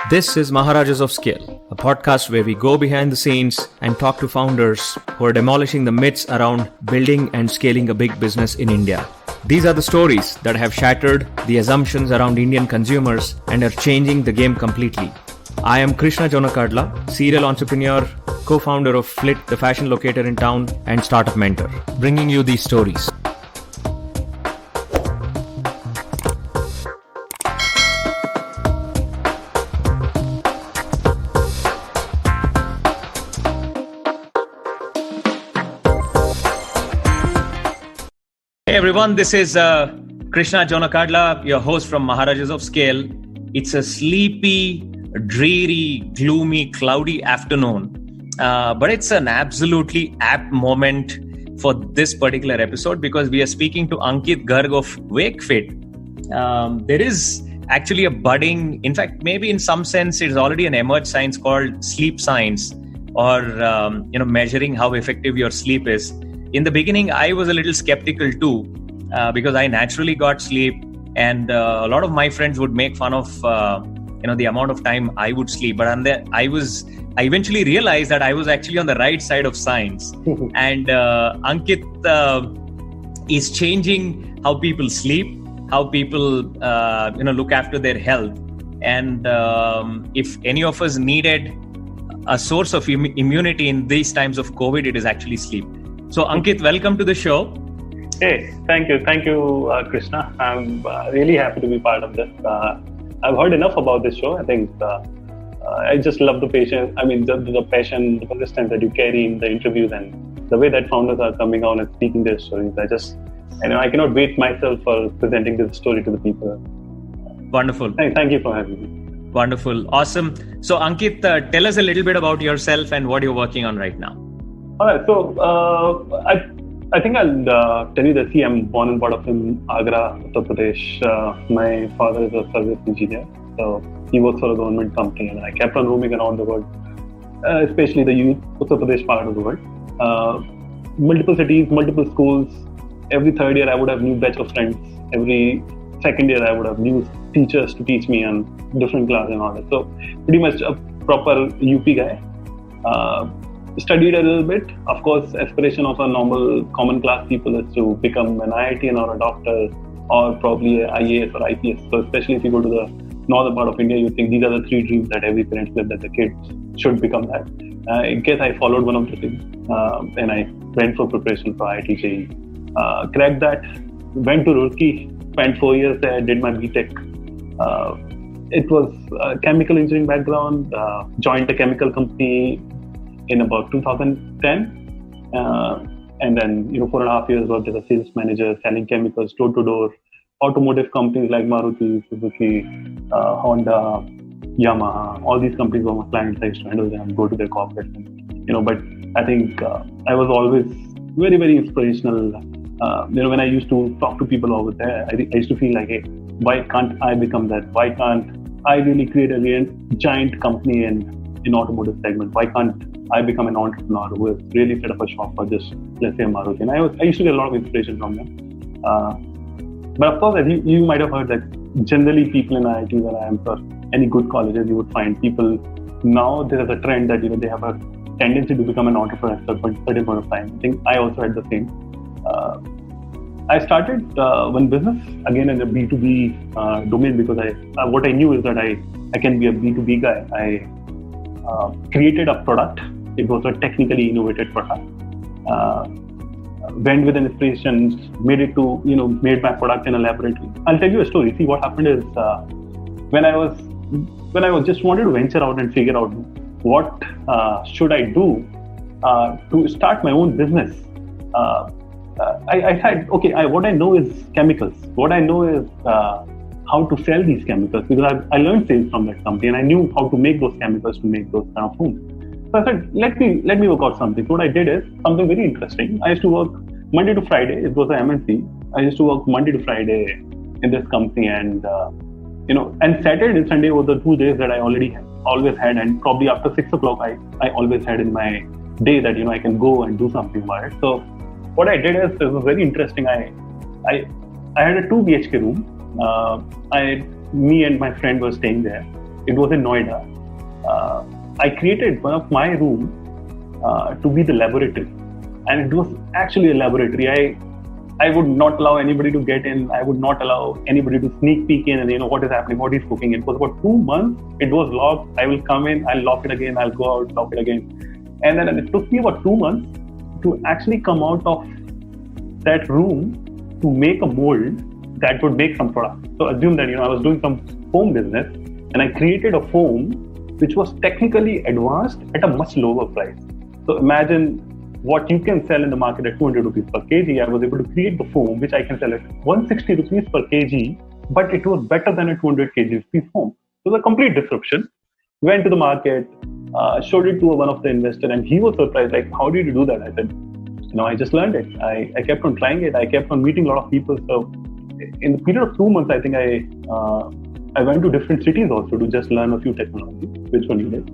This is Maharajas of Scale, a podcast where we go behind the scenes and talk to founders who are demolishing the myths around building and scaling a big business in India. These are the stories that have shattered the assumptions around Indian consumers and are changing the game completely. I am Krishna Jonakadla, serial entrepreneur, co-founder of Flit, the fashion locator in town, and startup mentor, bringing you these stories. Hey everyone, this is Krishna Jonakadla, your host from Maharajas of Scale. It's a sleepy, dreary, gloomy, cloudy afternoon, but it's an absolutely apt moment for this particular episode because we are speaking to Ankit Garg of WakeFit. There is actually a budding, in fact, maybe in some sense, it's already an emerged science called sleep science, or measuring how effective your sleep is. In the beginning, I was a little skeptical too, because I naturally got sleep, and a lot of my friends would make fun of the amount of time I would sleep. But I eventually realized that I was actually on the right side of science, and Ankit is changing how people sleep, how people look after their health, and if any of us needed a source of immunity in these times of COVID, it is actually sleep. So Ankit, welcome to the show. Hey, thank you, Krishna. I'm really happy to be part of this. I've heard enough about this show. I think I just love the passion. I mean, the passion, the persistence that you carry in the interviews, and the way that founders are coming on and speaking their stories. I cannot wait myself for presenting this story to the people. Wonderful. Thank you for having me. Wonderful, awesome. So Ankit, tell us a little bit about yourself and what you're working on right now. All right, so I think I'll tell you that, I'm born and brought up in Agra, Uttar Pradesh. My father is a service engineer, so he works for a government company, and I kept on roaming around the world, especially the Uttar Pradesh part of the world. Multiple cities, multiple schools. Every third year I would have new batch of friends. Every second year I would have new teachers to teach me on different classes and all that. So pretty much a proper UP guy. Studied a little bit. Of course, aspiration of a normal common class people is to become an IITian or a doctor, or probably an IAS or IPS. So especially if you go to the northern part of India, you think these are the three dreams that every parent lives, that the kids should become that. In case I followed one of the things, and I went for preparation for IIT JEE. Cracked that, went to Roorkee, spent 4 years there, did my BTech. It was a chemical engineering background, joined a chemical company in about 2010, and then 4.5 years worked as a sales manager, selling chemicals door to door, automotive companies like Maruti, Suzuki, Honda, Yamaha. All these companies were my clients. I used to handle them and go to their corporate. But I think I was always very, very inspirational. When I used to talk to people over there, I used to feel like, hey, why can't I become that? Why can't I really create a real giant company in automotive segment? Why can't I become an entrepreneur who has really set up a shop for just, let's say, Maruti? And I used to get a lot of inspiration from them. But of course, you might have heard that generally people in IITs and IIMs or any good colleges, you would find people now there is a trend that they have a tendency to become an entrepreneur at a certain point of time. I think I also had the same. I started one business again in the B2B domain because what I knew is that I can be a B2B guy. I created a product. It was a technically innovated product. Went with an inspiration, made my product in a laboratory. I'll tell you a story. See, what happened is when I was just wanted to venture out and figure out what should I do to start my own business. I said, okay, what I know is chemicals. What I know is how to sell these chemicals, because I learned sales from that company and I knew how to make those chemicals to make those kind of foams. So I said, let me work out something. So what I did is something very interesting. I used to work Monday to Friday. It was an MNC. I used to work Monday to Friday in this company, and and Saturday and Sunday were the 2 days that I always had, and probably after 6 o'clock I always had in my day that I can go and do something about it. So what I did is, it was very interesting. I had a 2 BHK room. Me and my friend were staying there. It was in Noida. I created one of my rooms to be the laboratory, and it was actually a laboratory. I would not allow anybody to get in. I would not allow anybody to sneak peek in and what is happening, what he's cooking. It was about 2 months. It was locked. I will come in, I'll lock it again, I'll go out, lock it again. And then it took me about 2 months to actually come out of that room to make a mold that would make some product. So assume that I was doing some foam business, and I created a foam which was technically advanced at a much lower price. So imagine what you can sell in the market at 200 rupees per kg. I was able to create the foam which I can sell at 160 rupees per kg, but it was better than a 200 kg foam. It was a complete disruption. Went to the market, showed it to one of the investors, and he was surprised, like, how did you do that? I said, I just learned it. I kept on trying it. I kept on meeting a lot of people. So in the period of 2 months, I think I went to different cities also to just learn a few technologies which were needed.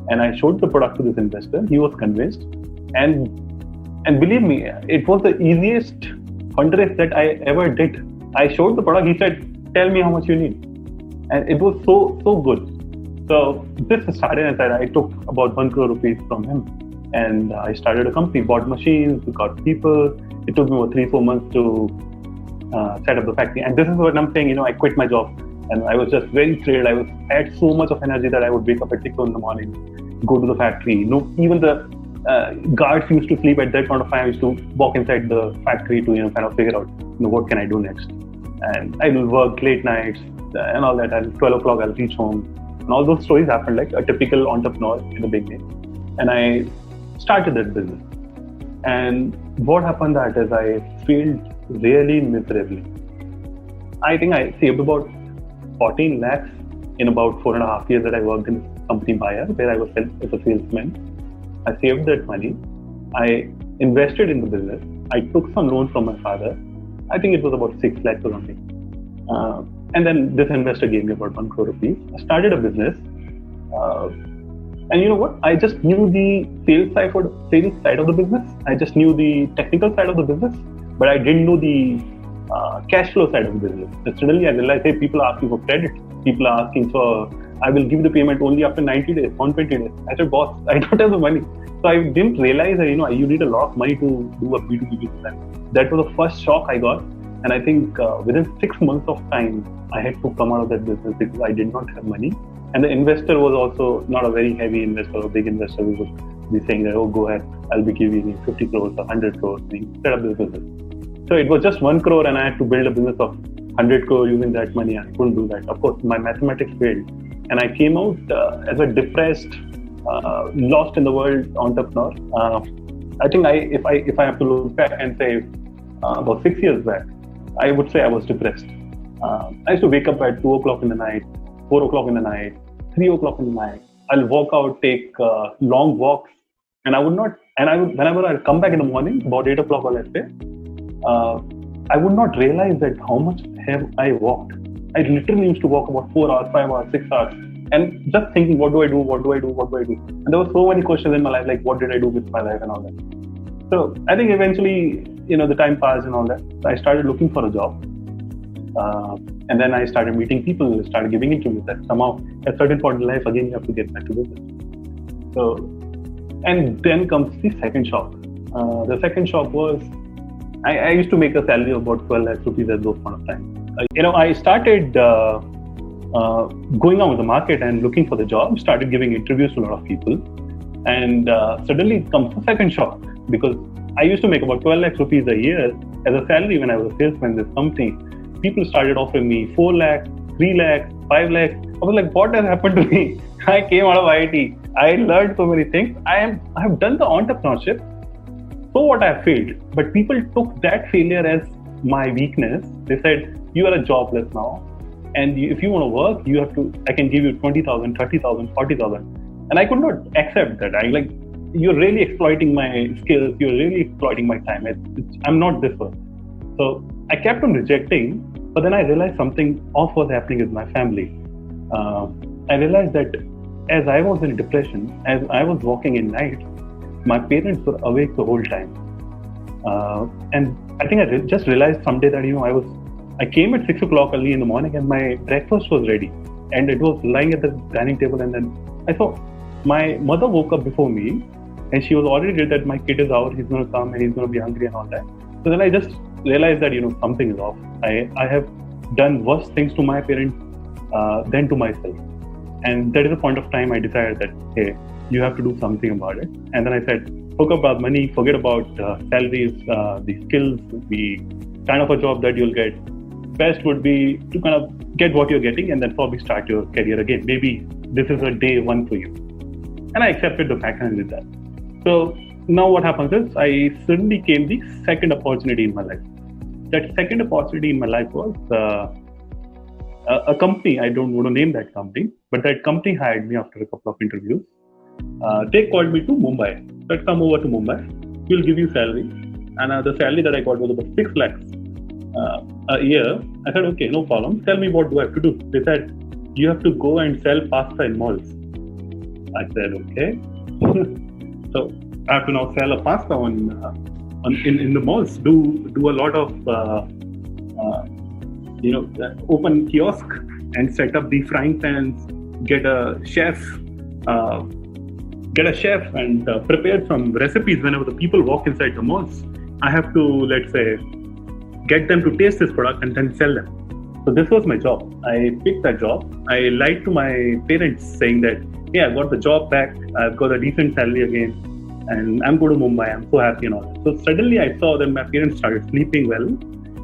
And I showed the product to this investor. He was convinced. And believe me, it was the easiest fundraise that I ever did. I showed the product. He said, tell me how much you need. And it was so good. So this started, and I took about 1 crore rupees from him. And I started a company, bought machines, got people. It took me about 3-4 months to set up the factory. And this is what I'm saying, I quit my job. And I was just very thrilled. I had so much of energy that I would wake up at 6 in the morning, go to the factory. Even the guards used to sleep at that point of time. I used to walk inside the factory to kind of figure out what can I do next. And I will work late nights and all that. At 12 o'clock I'll reach home. And all those stories happened like a typical entrepreneur in the beginning. And I started that business. And what happened that is I failed really miserably. I think I saved about 14 lakhs in about 4.5 years that I worked in company buyer, where I was as a salesman. I saved that money. I invested in the business. I took some loan from my father. I think it was about 6 lakhs or something. And then this investor gave me about 1 crore rupees. I started a business. And you know what? I just knew the sales side of the business. I just knew the technical side of the business, but I didn't know the cash flow side of the business. So suddenly I realized, hey, people are asking for credit. People are asking for, I will give the payment only after 90 days, 120 days. I said, boss, I don't have the money. So I didn't realize that, you need a lot of money to do a B2B business. That was the first shock I got. And I think within 6 months of time, I had to come out of that business because I did not have money. And the investor was also not a very heavy investor, a big investor who would be saying that, oh, go ahead, I'll be giving you 50 crores or 100 crores, set up this business. So it was just 1 crore and I had to build a business of 100 crore using that money. I couldn't do that. Of course, my mathematics failed. And I came out as a depressed, lost in the world entrepreneur. I think if I have to look back and say about 6 years back, I would say I was depressed. I used to wake up at 2 o'clock in the night, 4 o'clock in the night, 3 o'clock in the night. I'll walk out, take long walks, and whenever I come back in the morning, about 8 o'clock, let's say, I would not realize that how much have I walked. I literally used to walk about 4 hours, 5 hours, 6 hours, and just thinking, what do I do? And there were so many questions in my life, like what did I do with my life and all that. So I think eventually, the time passed and all that. So I started looking for a job. And then I started meeting people, started giving interviews. That somehow, at a certain point in life, again, you have to get back to business. So, and then comes the second shock. The second shock was, I used to make a salary of about 12 lakhs rupees at those point of time. I started going out with the market and looking for the job, started giving interviews to a lot of people. And suddenly comes the second shock, because I used to make about 12 lakhs rupees a year as a salary when I was a salesman in this company. People started offering me 4 lakhs, 3 lakhs, 5 lakhs. I was like, what has happened to me? I came out of IIT. I learned so many things. I have done the entrepreneurship. So what, I failed. But people took that failure as my weakness. They said, you are a jobless now. And if you want to work, I can give you 20,000, 30,000, 40,000. And I could not accept that. You're really exploiting my skills. You're really exploiting my time. I'm not this one. So I kept on rejecting, but then I realized something off was happening with my family. I realized that as I was in depression, as I was walking in night, my parents were awake the whole time. And I think I just realized someday that, I was I came at 6 o'clock early in the morning and my breakfast was ready. And it was lying at the dining table. And then I saw my mother woke up before me and she was already ready that my kid is out, he's going to come and he's going to be hungry and all that. So then I just realized that, something is off. I have done worse things to my parents than to myself. And that is a point of time I decided that, hey, you have to do something about it. And then I said, forget about money, forget about salaries, the skills, the kind of a job that you'll get. Best would be to kind of get what you're getting and then probably start your career again. Maybe this is a day one for you. And I accepted the fact and I did that. So now what happens is I suddenly came the second opportunity in my life. That second opportunity in my life was a company. I don't want to name that company, but that company hired me after a couple of interviews. They called me to Mumbai. Let's come over to Mumbai. We'll give you salary. And the salary that I got was about 6 lakhs a year. I said, okay, no problem. Tell me what do I have to do. They said, you have to go and sell pasta in malls. I said, okay. So I have to now sell a pasta in the malls. Do a lot of open kiosk and set up the frying pans. Get a chef and prepare some recipes whenever the people walk inside the malls. I have to, let's say, get them to taste this product and then sell them. So this was my job. I picked that job. I lied to my parents saying that, hey, I got the job back. I've got a decent salary again. And I'm going to Mumbai. I'm so happy and all that. So suddenly I saw that my parents started sleeping well.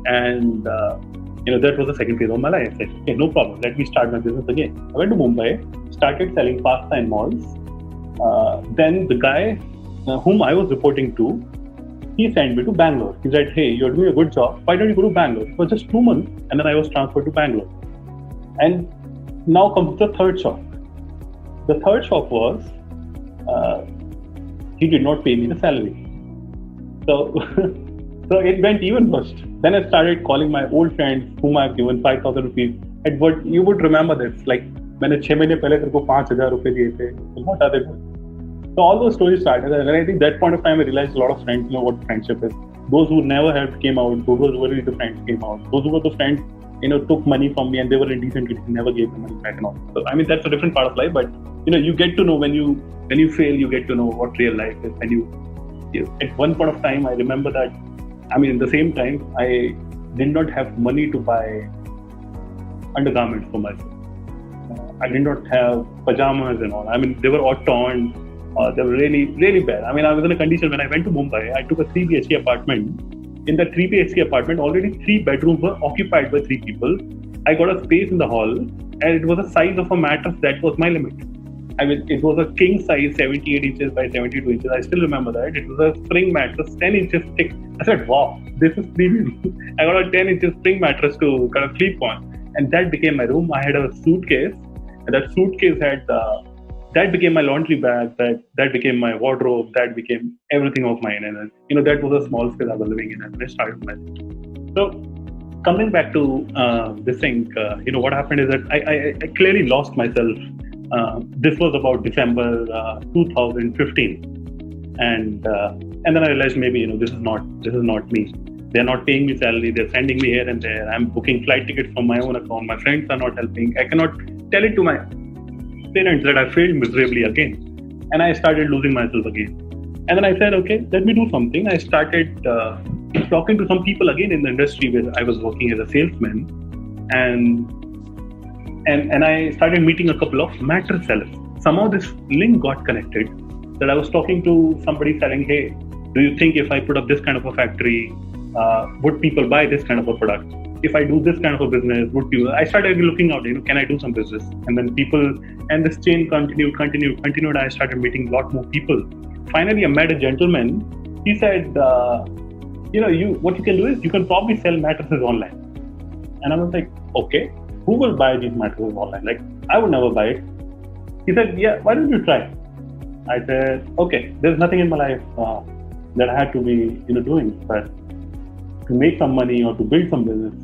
And, that was the second phase of my life. I said, okay, no problem. Let me start my business again. I went to Mumbai, started selling pasta in malls. Then the guy whom I was reporting to, he sent me to Bangalore. He said, hey, you're doing a good job. Why don't you go to Bangalore? It was just 2 months. And then I was transferred to Bangalore. And now comes the third shock. The third shock was, he did not pay me the salary. So, so it went even worse. Then I started calling my old friends whom I've given 5,000 rupees. And what you would remember this, like, मैंने 6 महीने पहले तेरे को 5,000 रुपए दिए थे, what are they doing? So all those stories started, and I think that point of time I realized a lot of friends know what friendship is. Those who never helped came out. Those who were really the friends came out. Those who were the friends, took money from me and they were indecent. Never gave the money back and all. So I mean that's a different part of life, but you get to know when you fail, you get to know what real life is. And you at one point of time, I remember that. I mean, in the same time, I did not have money to buy undergarments for myself. I did not have pajamas and all. I mean, they were all torn. They were really, really bad. I mean, I was in a condition when I went to Mumbai, I took a 3 BHK apartment. In that 3 BHK apartment, already 3 bedrooms were occupied by 3 people. I got a space in the hall and it was the size of a mattress. That was my limit. I mean, it was a king size, 78 inches by 72 inches. I still remember that. It was a spring mattress, 10 inches thick. I said, wow, this is premium. I got a 10 inches spring mattress to kind of sleep on. And that became my room. I had a suitcase. And that suitcase had, that became my laundry bag. That became my wardrobe. That became everything of mine. And, that was a small space I was living in. And I started my life. So, coming back to this thing, what happened is that I clearly lost myself. This was about December 2015, and then I realized maybe this is not me. They're not paying me salary. They're sending me here and there. I'm booking flight tickets from my own account. My friends are not helping. I cannot tell it to my parents that I failed miserably again, and I started losing myself again. And then I said, okay, let me do something. I started talking to some people again in the industry where I was working as a salesman, and I started meeting a couple of mattress sellers. Somehow this link got connected that I was talking to somebody saying, hey, do you think if I put up this kind of a factory, would people buy this kind of a product? If I do this kind of a business, would you? I started looking out, can I do some business? And then and this chain continued. I started meeting a lot more people. Finally, I met a gentleman. He said, what you can do is you can probably sell mattresses online. And I was like, okay. Who will buy these mattresses online? Like, I would never buy it. He said, yeah, why don't you try? I said, okay, there's nothing in my life that I had to be doing, but to make some money or to build some business,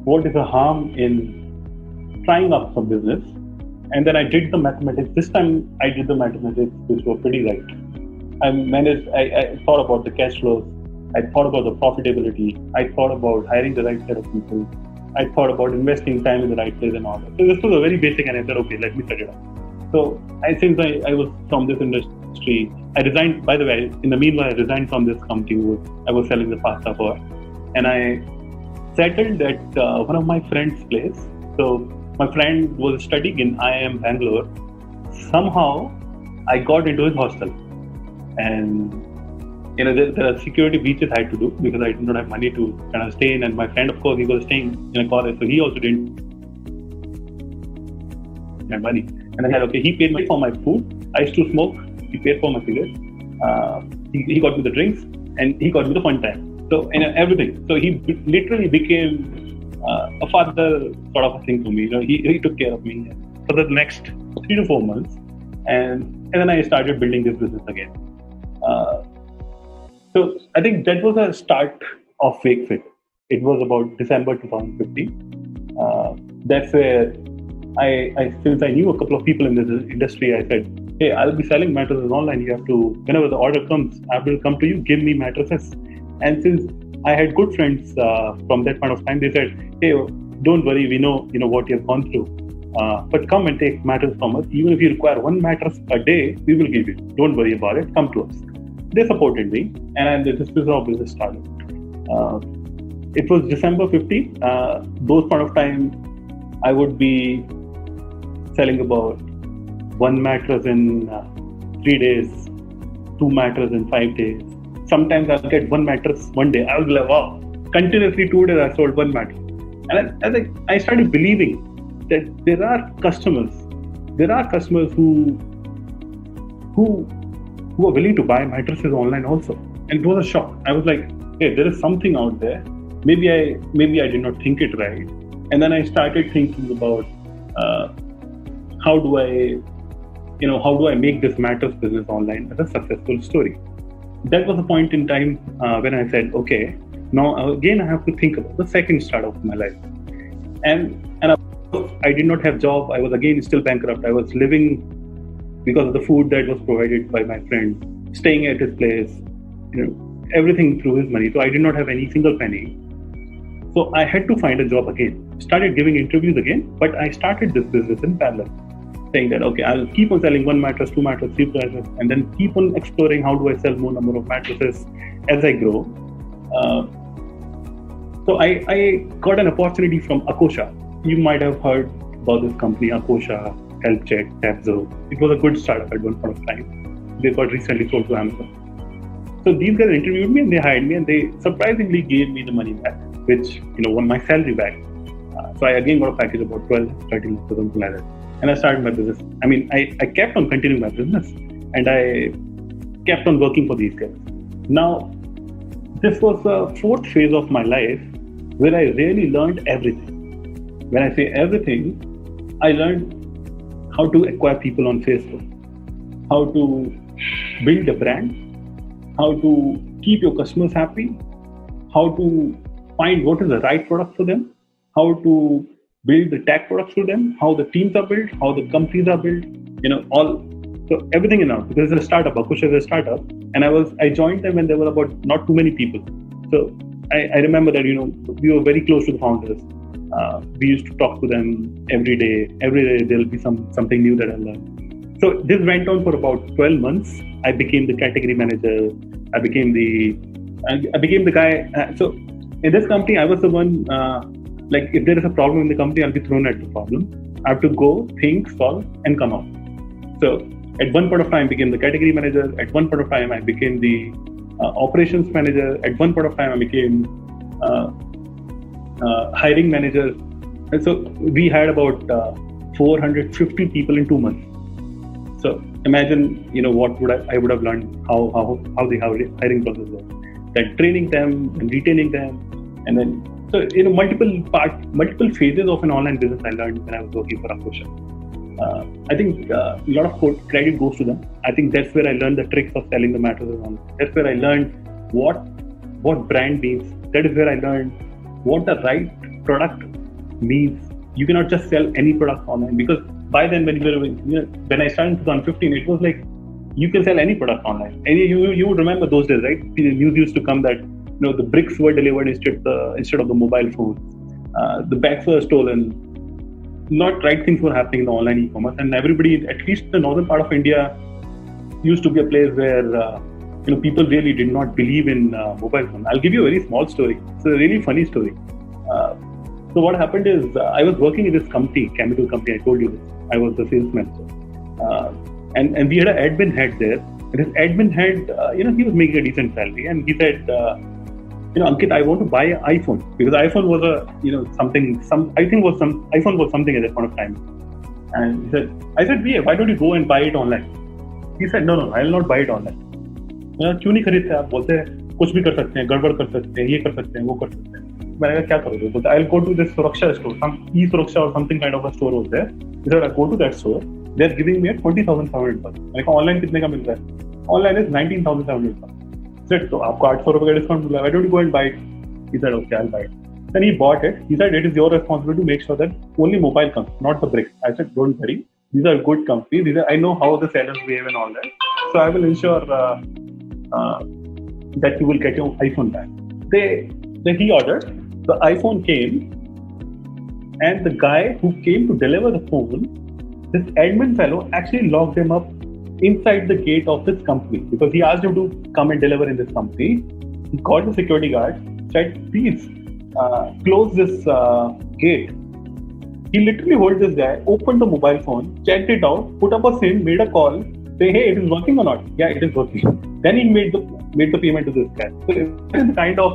what is the harm in trying up some business? And then I did the mathematics. This time I did the mathematics, which were pretty right. I thought about the cash flows. I thought about the profitability. I thought about hiring the right set of people. I thought about investing time in the right place and all that. So this was a very basic, and I said, okay, let me set it up. So since I was from this industry, I resigned. By the way, in the meanwhile, I resigned from this company I was selling the pasta for, and I settled at one of my friend's place. So my friend was studying in IIM Bangalore. Somehow, I got into his hostel, and there are security breaches I had to do because I did not have money to kind of stay in. And my friend, of course, he was staying in a college, so he also didn't have money. And I said, okay, he paid for my food. I used to smoke. He paid for my cigarettes. He got me the drinks, and he got me the fun time. So everything. So he literally became a father sort of a thing for me. He took care of me for the next 3 to 4 months, and then I started building this business again. So I think that was a start of WakeFit. It was about December 2015. That's where since I knew a couple of people in this industry, I said, hey, I'll be selling mattresses online. You have to, whenever the order comes, I will come to you, give me mattresses. And since I had good friends from that point of time, they said, hey, don't worry, we know what you have gone through. But come and take mattress from us. Even if you require 1 mattress a day, we will give you. Don't worry about it. Come to us. They supported me, and this business started. It was December 15. Those point of time, I would be selling about 1 mattress in 3 days, 2 mattresses in 5 days. Sometimes I'll get 1 mattress one day. I'll be like, wow, continuously 2 days I sold 1 mattress. And I started believing that there are customers who are willing to buy mattresses online also. And it was a shock. I was like, hey, there is something out there. Maybe I did not think it right. And then I started thinking about how do I make this mattress business online as a successful story. That was a point in time when I said, okay, now again I have to think about the second startup of my life. And I did not have job. I was again still bankrupt. I was living because of the food that was provided by my friend, staying at his place, everything through his money. So I did not have any single penny. So I had to find a job again. Started giving interviews again, but I started this business in parallel, saying that, okay, I'll keep on selling 1 mattress, 2 mattress, 3 mattresses, and then keep on exploring how do I sell more number of mattresses as I grow. So I got an opportunity from Akosha. You might have heard about this company, Akosha, HealthCheck, Tabzo. It was a good startup at one point of time. They got recently sold to Amazon. So these guys interviewed me and they hired me, and they surprisingly gave me the money back, which, won my salary back. So I again got a package about 12, 13 lakhs or something like that. And I started my business. I mean, I kept on continuing my business, and I kept on working for these guys. Now, this was the 4th phase of my life where I really learned everything. When I say everything, I learned how to acquire people on Facebook, how to build a brand, how to keep your customers happy, how to find what is the right product for them, how to build the tech products for them, how the teams are built, how the companies are built, so everything in out. Because it's a startup, Akosha is a startup, and I joined them when there were about not too many people. So I remember that, we were very close to the founders. We used to talk to them every day. Every day there'll be something new that I learned. So this went on for about 12 months. I became the category manager. I became the guy. So in this company, I was the one, if there is a problem in the company, I'll be thrown at the problem. I have to go, think, solve, and come out. So at one point of time, I became the category manager. At one point of time, I became the operations manager. At one point of time, I became hiring manager. And so we had about 450 people in 2 months. So imagine, what I would have learned how the hiring process was. Then training them and retaining them, and then multiple phases of an online business I learned when I was working for Akosha. I think a lot of credit goes to them. I think that's where I learned the tricks of selling the mattresses online. That's where I learned what brand means. That is where I learned what the right product means. You cannot just sell any product online, because by then when I started in 2015, it was like you can sell any product online. And you would remember those days, right? The news used to come that the bricks were delivered instead of the mobile phone. The bags were stolen. Not right things were happening in the online e-commerce, and everybody, at least the northern part of India, used to be a place where people really did not believe in mobile phone. I'll give you a very small story. It's a really funny story. So what happened is I was working in this company, chemical company. I told you this. I was the sales manager, and we had an admin head there. And this admin head, he was making a decent salary, and he said, Ankit, I want to buy an iPhone because iPhone was iPhone was something at that point of time. And he said, "Yeah, why don't you go and buy it online?" He said, "No, I will not buy it online." क्यों नहीं खरीदते आप? बोलते हैं कुछ भी कर सकते हैं, गड़बड़ कर सकते हैं, ये कर सकते हैं, वो कर सकते हैं. मैंने कहा क्या करोगे? बोलते I'll go to this Suraksha store, some e-Suraksha or something kind of a store was there. He said I go to that store. They're giving me a $20,700. मैंने कहा ऑनलाइन कितने का मिल रहा है? Online is $19,700. Said तो आपको $800 का discount मिला. Why don't you go and buy it? He said okay, I'll buy it. Then he bought it. He said it is your responsibility to make sure that only mobile comes, not the bricks. I said don't worry. These are good companies. I know how the sellers behave and all that. So I will ensure that you will get your iPhone back. Then he ordered. The iPhone came, and the guy who came to deliver the phone, this admin fellow actually locked him up inside the gate of this company because he asked him to come and deliver in this company. He called the security guard, said, "Please close this gate." He literally held this guy, opened the mobile phone, checked it out, put up a SIM, made a call, say, "Hey, it is working or not?" "Yeah, it is working." Then he made the payment to this guy. So it is the kind of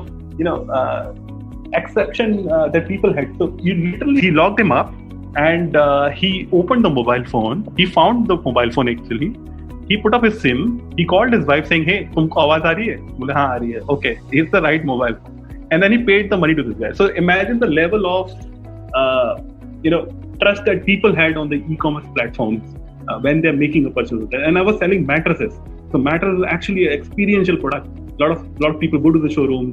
exception that people had. So he locked him up, and he opened the mobile phone. He found the mobile phone actually. He put up his SIM. He called his wife saying, "Hey, तुमको आवाज आ रही है?" बोले हाँ आ रही है. Okay, here's the right mobile phone. And then he paid the money to this guy. So imagine the level of trust that people had on the e-commerce platforms when they're making a purchase. And I was selling mattresses. So mattress is actually an experiential product. A lot of people go to the showroom,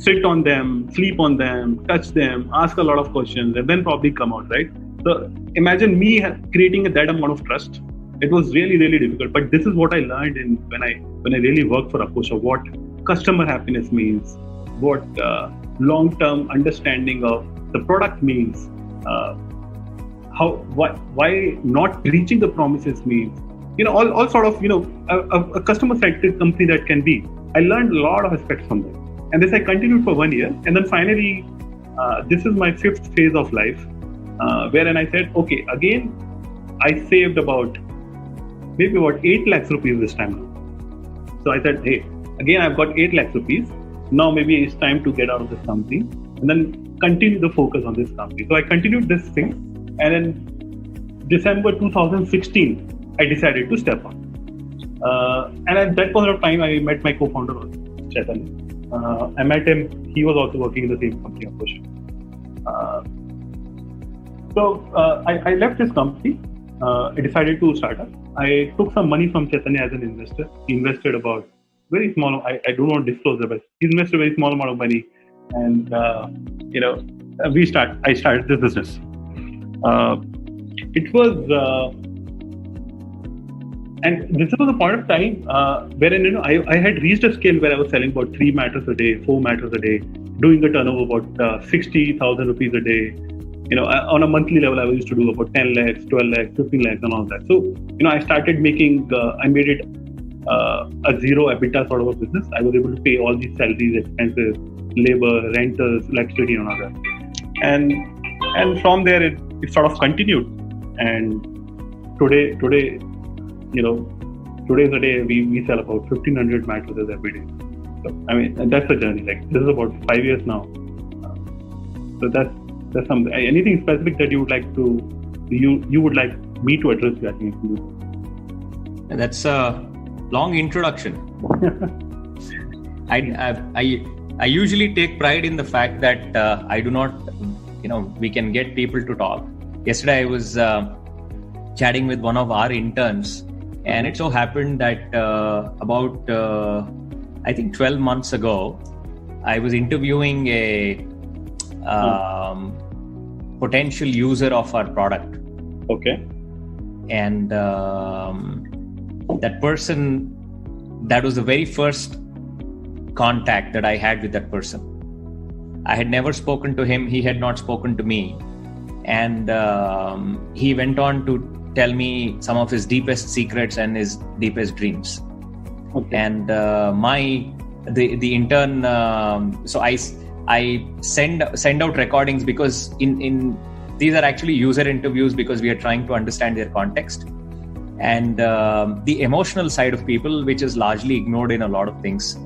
sit on them, sleep on them, touch them, ask a lot of questions, and then probably come out, right? So imagine me creating that amount of trust. It was really, really difficult. But this is what I learned when I really worked for Akosha, what customer happiness means, what long-term understanding of the product means, why not reaching the promises means. All sort of, a customer-centric company that can be. I learned a lot of aspects from that. And this I continued for 1 year. And then finally, this is my 5th phase of life, wherein I said, okay, again, I saved maybe about 8 lakhs rupees this time. So I said, hey, again, I've got 8 lakhs rupees. Now maybe it's time to get out of this company and then continue the focus on this company. So I continued this thing. And in December 2016, I decided to step up. And at that point of time, I met my co-founder, Chaitanya. I met him. He was also working in the same company, of course. I left this company. I decided to start up. I took some money from Chaitanya as an investor. He invested about very small. I don't want to disclose it, but he invested a very small amount of money, and I started this business. It was. And this was a point of time wherein I had reached a scale where I was selling about 3 matters a day, 4 matters a day, doing a turnover about 60,000 rupees a day. On a monthly level, I used to do about 10 lakhs, 12 lakhs, 15 lakhs, and all that. So, I started I made it a zero EBITDA sort of a business. I was able to pay all these salaries, expenses, labor, rentals, electricity, and all that. And from there, it sort of continued. And today. Today's the day we sell about 1,500 mattresses every day. So, and that's the journey. Like, this is about 5 years now. So that's something. Anything specific that you would like you would like me to address? I think. That's a long introduction. I usually take pride in the fact that I do not, we can get people to talk. Yesterday I was chatting with one of our interns. And it so happened that about, I think 12 months ago, I was interviewing a potential user of our product. Okay. And that person, that was the very first contact that I had with that person. I had never spoken to him. He had not spoken to me. And he went on to tell me some of his deepest secrets and his deepest dreams. Okay. And the intern, so I send out recordings because in these are actually user interviews because we are trying to understand their context and the emotional side of people, which is largely ignored in a lot of things.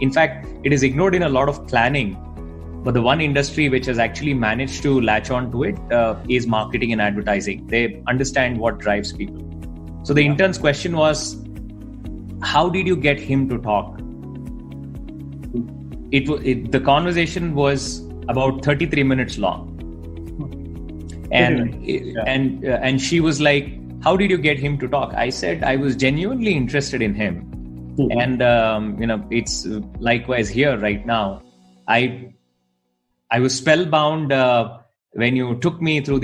In fact, it is ignored in a lot of planning. But the one industry which has actually managed to latch on to it is marketing and advertising. They understand what drives people. So the intern's question was, how did you get him to talk? The conversation was about 33 minutes long. And she was like, how did you get him to talk? I said, I was genuinely interested in him. And, it's likewise here right now. I was spellbound when you took me through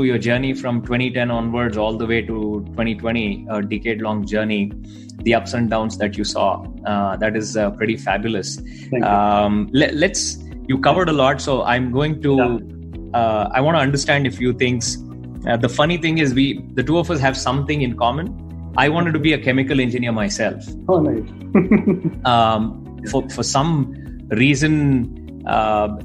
your journey from 2010 onwards all the way to 2020, a decade-long journey, the ups and downs that you saw. That is pretty fabulous. You covered a lot, so I'm going to. I want to understand a few things. The funny thing is, the two of us have something in common. I wanted to be a chemical engineer myself. Oh, nice. For some reason.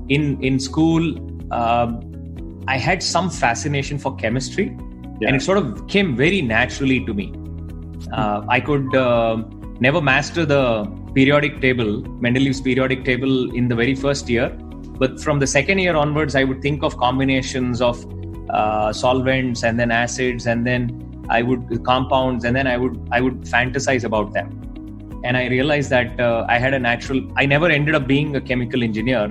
In school, I had some fascination for chemistry, and it sort of came very naturally to me. I could never master the periodic table, Mendeleev's periodic table in the very first year, but from the second year onwards, I would think of combinations of solvents and then acids and then compounds, and then I would fantasize about them. And I realized that I never ended up being a chemical engineer.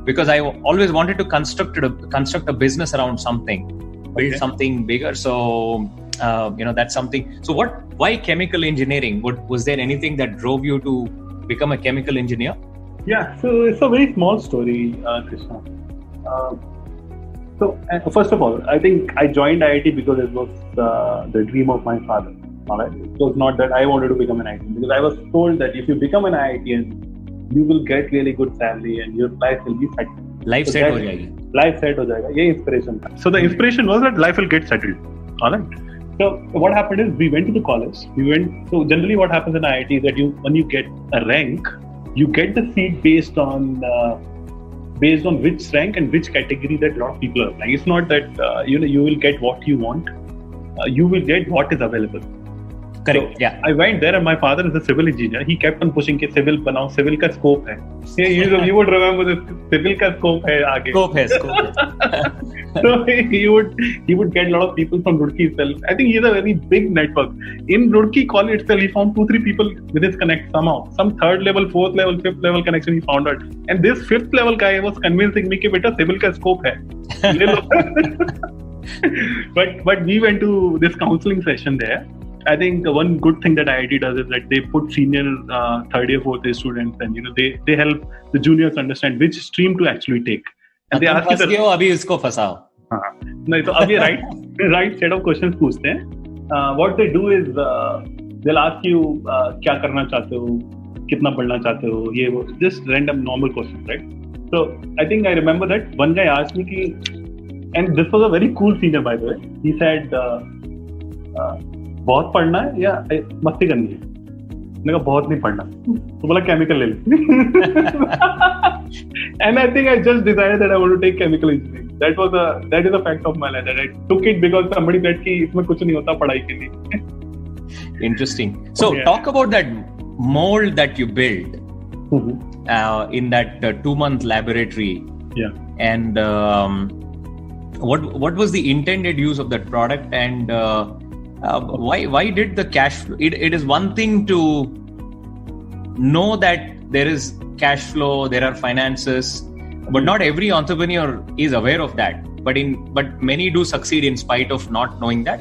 Because I always wanted to construct a business around something, build something bigger. So, that's something. So why chemical engineering? Was there anything that drove you to become a chemical engineer? Yeah, so it's a very small story, Krishna. So first of all, I think I joined IIT because it was the dream of my father. All right? It was not that I wanted to become an IIT, because I was told that if you become an IITian, you will get really good salary and your life will be settled. Life set ho jayegi. Life set ho jayega. Ye inspiration. So the inspiration was that life will get settled. All right. So what happened is we went to the college. So generally what happens in IIT is that when you get a rank, you get the seat based on which rank and which category that a lot of people are applying. It's not that you will get what you want. You will get what is available. Correct. So I went there, and my father is a civil engineer. He kept on pushing कि civil बनाओ, civil का scope है. You would remember the civil का scope है आगे. Scope है. So he would get a lot of people from Roorkee itself. I think he has a very big network. In Roorkee college itself, he found 2-3 people with his connect somehow. Some 3rd level, 4th level, 5th level connection he found out. And this 5th level guy was convincing me कि बेटा civil का scope है. But we went to this counseling session there. I think one good thing that IIT does is that they put senior 3rd year, 4th year students, and they help the juniors understand which stream to actually take. And they ask you अभी इसको फंसाओ. नहीं तो अभी right set of questions पूछते हैं. What they do is they'll ask you क्या करना चाहते हो, कितना पढ़ना चाहते हो, ये वो, just random normal questions, right? So I think I remember that one guy asked me कि, and this was a very cool senior by the way. He said बहुत पढ़ना है या मस्ती करनी है? मैंने कहा बहुत नहीं पढ़ना. तो बोला केमिकल ले ले. And I think I just decided that I want to take chemical engineering. That is a fact of my life, that I took it because somebody said कि इसमें कुछ नहीं होता पढ़ाई के लिए. Interesting. So talk about that mold that you built in that 2-month laboratory. Yeah. And what was the intended use of that product, and why did the cash flow? It is one thing to know that there is cash flow, there are finances, but not every entrepreneur is aware of that. But many do succeed in spite of not knowing that.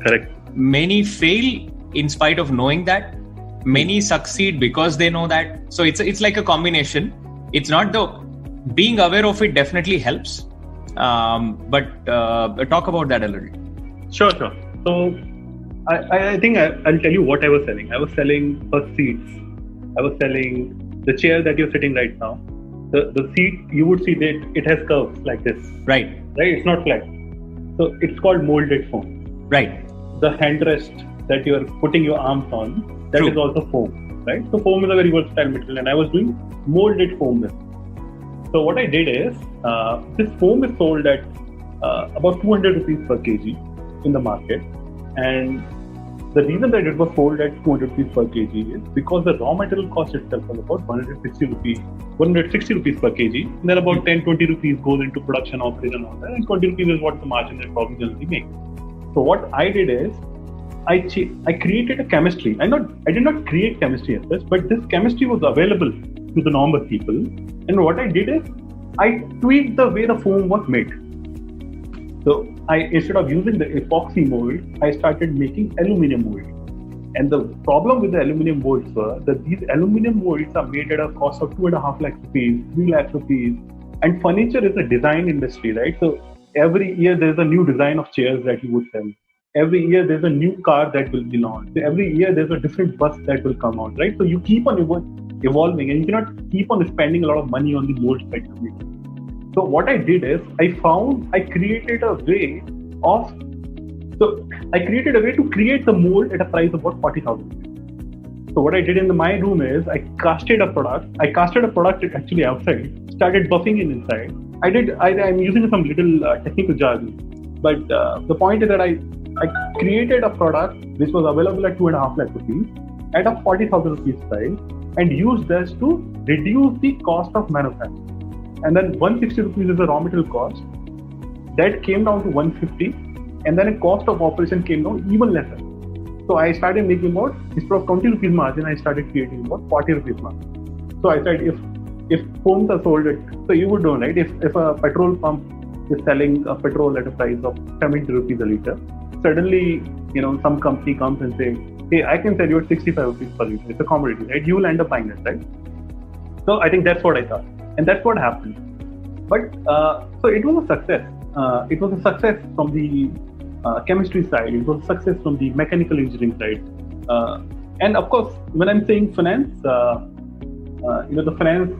Correct. Many fail in spite of knowing that. Many succeed because they know that. So it's like a combination. It's not being aware of it definitely helps. But talk about that a little. Sure. So I think I'll tell you what I was selling. I was selling first seats. I was selling the chair that you're sitting right now. the seat, you would see that it has curves like this. Right. It's not flat. So it's called molded foam. Right. The handrest that you are putting your arms on, that True. is also foam, right? So foam is a very versatile material, and I was doing molded foam with. So what I did is, this foam is sold at about 200 rupees per kg in the market, and the reason that it was sold at 200 rupees per kg is because the raw material cost itself was about 160 rupees per kg, and then about 10-20 rupees goes into production, operation, and all that, and 20 rupees is what the margin that probably generally make. So what I did is, I created a chemistry. I did not create chemistry as such, but this chemistry was available to the normal people. And what I did is, I tweaked the way the foam was made. So instead of using the epoxy mold, I started making aluminum mold. And the problem with the aluminum molds were that these aluminum molds are made at a cost of 2.5 lakh rupees, 3 lakh rupees. And furniture is a design industry, right? So every year there's a new design of chairs that you would sell. Every year there's a new car that will be launched. Every year there's a different bus that will come out, right? So you keep on evolving, and you cannot keep on spending a lot of money on the molds that you make. So what I did is, I created a way to create the mold at a price of about 40,000. So what I did in my room is, I casted a product actually outside, started buffing it inside. I'm using some little technical jargon, but the point is that I created a product which was available at 2.5 lakh rupees at a 40,000 rupees price, and used this to reduce the cost of manufacturing. And then 160 rupees is the raw material cost. That came down to 150, and then the cost of operation came down even lesser. So I started making about, instead of 20 rupees margin, I started creating about 40 rupees margin. So I said, if foams are sold at, so you would know, right? If a petrol pump is selling a petrol at a price of 70 rupees a liter, suddenly, some company comes and say, hey, I can sell you at 65 rupees per liter. It's a commodity, right? You will end up buying it, right? So I think that's what I thought. And that's what happened. But, so it was a success. It was a success from the chemistry side. It was a success from the mechanical engineering side. And of course, when I'm saying finance, the finance,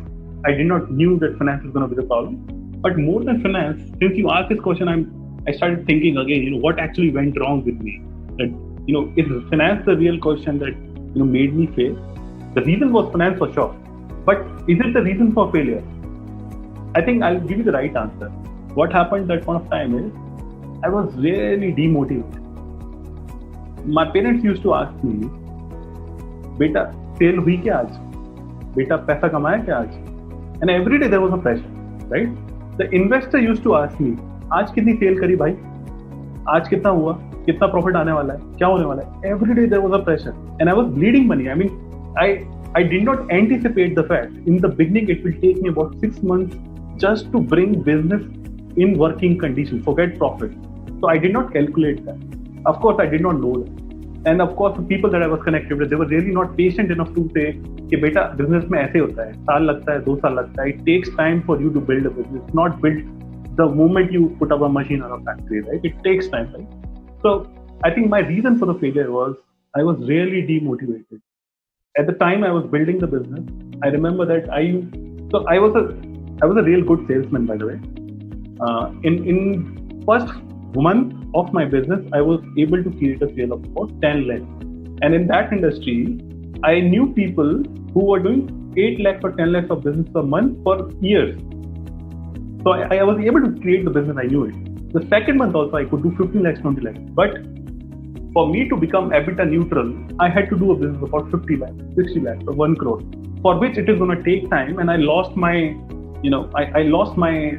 I did not knew that finance is going to be the problem. But more than finance, since you asked this question, I started thinking again, what actually went wrong with me? That, is finance the real question that, made me fail? The reason was finance for sure. But is it the reason for failure? I think I'll give you the right answer. What happened at that point of time is, I was really demotivated. My parents used to ask me, Beta, sale hui kya aaj? Beta, paisa kamaya kya aaj? And every day there was a pressure, right? The investor used to ask me, आज कितनी cell करी भाई? आज कितना हुआ? कितना profit आने वाला है? क्या होने वाला है? Every day there was a pressure, and I was bleeding money. I mean, I did not anticipate the fact. In the beginning, it will take me about 6 months just to bring business in working condition. Forget profit. So I did not calculate that. Of course, I did not know that. And of course, the people that I was connected with, they were really not patient enough to say, कि बेटा business में ऐसे होता है, साल लगता है, 2 साल लगता है. It takes time for you to build a business. It's not built the moment you put up a machine or a factory, right? It takes time, right? So I think my reason for the failure was I was really demotivated. At the time I was building the business, I remember that I was a real good salesman, by the way. In first month of my business, I was able to create a sale of about 10 lakhs. And in that industry, I knew people who were doing 8 lakhs or 10 lakhs of business per month for years. So I was able to create the business, I knew it. The second month also, I could do 15 lakhs, 20 lakhs. But for me to become EBITDA neutral, I had to do a business of about 50 lakhs, 60 lakhs, or 1 crore, for which it is going to take time. And I lost my, I lost my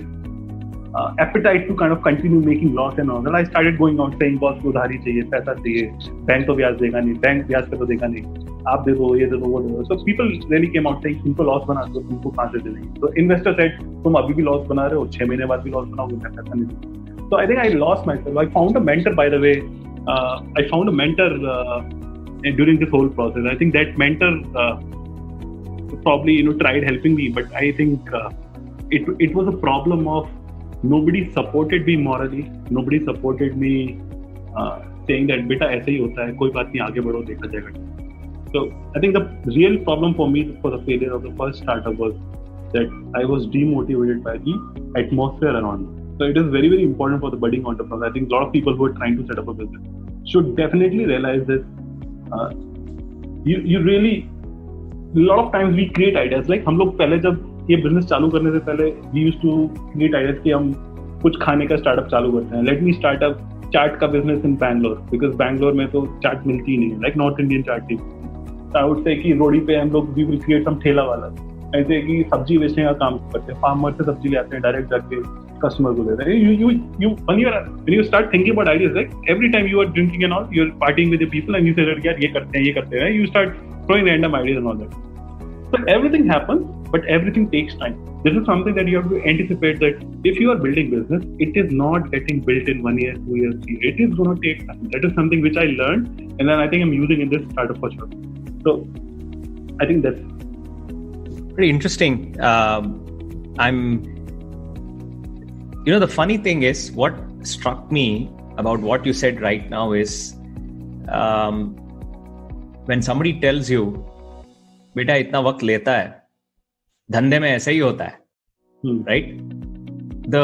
appetite to kind of continue making loss and all. And I started going out saying, boss, udhari chahiye, paisa chahiye, bank to vyaj dega nahi, bank vyaj pe to dega nahi, aap de do, ye de do, wo de do. So people really came out saying, tumko loss bana do, tumko kahan se de denge. So investor said, tum abhi bhi loss bana rahe ho, 6 mahine baad bhi loss banaoge, main paisa nahi दूंगा. So I think I lost myself. I found a mentor, by the way. I found a mentor during this whole process. I think that mentor probably tried helping me, but I think it was a problem of nobody supported me morally. Nobody supported me saying that beta aise hi hota hai, koi baat nahi, aage badho, dekha jayega. So I think the real problem for me for the failure of the first startup was that I was demotivated by the atmosphere around me. So it is very, very important for the budding entrepreneurs. I think a lot of people who are trying to set up a business should definitely realize this. You really, a lot of times we create ideas. Like हम लोग पहले जब ये business चालू करने से पहले we used to create ideas कि हम कुछ खाने का startup चालू करते हैं. Let me start a चाट का business in Bangalore because Bangalore में तो चाट मिलती ही नहीं है. Like North Indian चाट थी. I would say कि रोडी पे हम लोग we will create some ठेला वाला. ऐसे कि सब्जी बेचने का काम करते हैं, फार्मर से सब्जी ले आते हैं, डायरेक्ट जाके कस्टमर को देते हैं. You when you start thinking about ideas, like every time you are drinking and all, you are partying with the people and you say that यार ये करते हैं, you start throwing random ideas and all that. So everything happens, but everything takes time. This is something that you have to anticipate that if you are building business, it is not getting built in 1 year, 2 years, 3 years. It is going to take time. That is something which I learned, and then I think I'm using in this startup for sure. So I think that's pretty interesting. The funny thing is, what struck me about what you said right now is when somebody tells you, बेटा इतना वक्त लेता है, धंधे में ऐसे ही होता है, right? The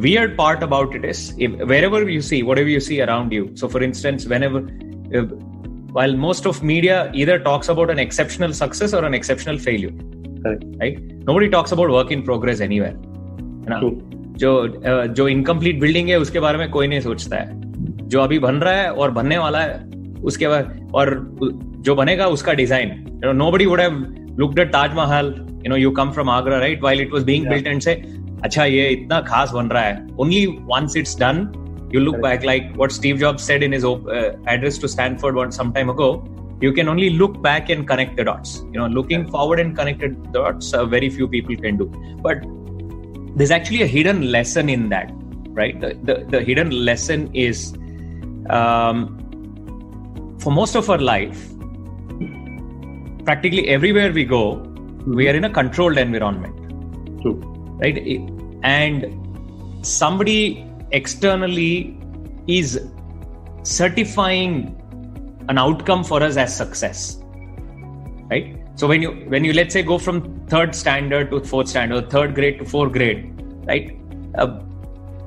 weird part about it is, wherever you see, whatever you see around you. So for instance, while most of media either talks about an exceptional success or an exceptional failure, right? Nobody talks about work in progress anywhere. है ना? जो incomplete building है उसके बारे में कोई नहीं सोचता है. जो अभी बन रहा है और बनने वाला है उसके बाद, और जो बनेगा उसका design. Nobody would have looked at Taj Mahal. You come from Agra, right? While it was being built and say, अच्छा ये इतना खास बन रहा है. Only once it's done, you look back, like what Steve Jobs said in his address to Stanford some time ago. You can only look back and connect the dots. Looking forward and connected the dots, very few people can do. But there's actually a hidden lesson in that, right? The hidden lesson is, for most of our life, practically everywhere we go, we are in a controlled environment. True. Right? And somebody externally is certifying an outcome for us as success. Right? So when you let's say go from 3rd standard to 4th standard, 3rd grade to 4th grade, right?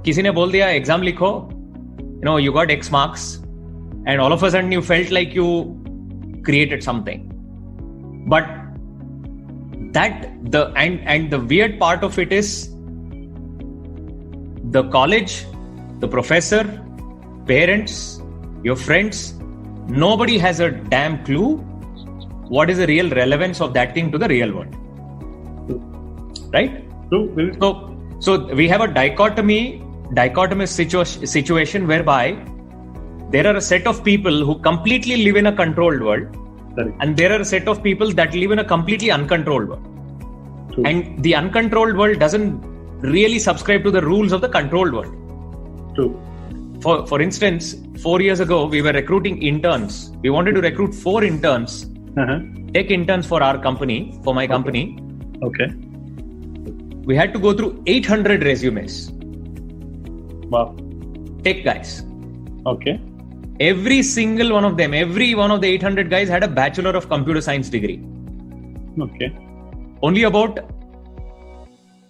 किसी ने बोल दिया exam लिखो, you got X marks, and all of a sudden you felt like you created something. But the weird part of it is the college, the professor, parents, your friends, nobody has a damn clue what is the real relevance of that thing to the real world. Right? So we have a dichotomous situation whereby there are a set of people who completely live in a controlled world, and there are a set of people that live in a completely uncontrolled world. True. And the uncontrolled world doesn't really subscribe to the rules of the controlled world. True. For instance, 4 years ago, we were recruiting interns. We wanted to recruit 4 interns, tech interns for our company, for my company. Okay. We had to go through 800 resumes. Wow. Tech guys. Okay. Every single one of them, every one of the 800 guys had a Bachelor of Computer Science degree. Okay. Only about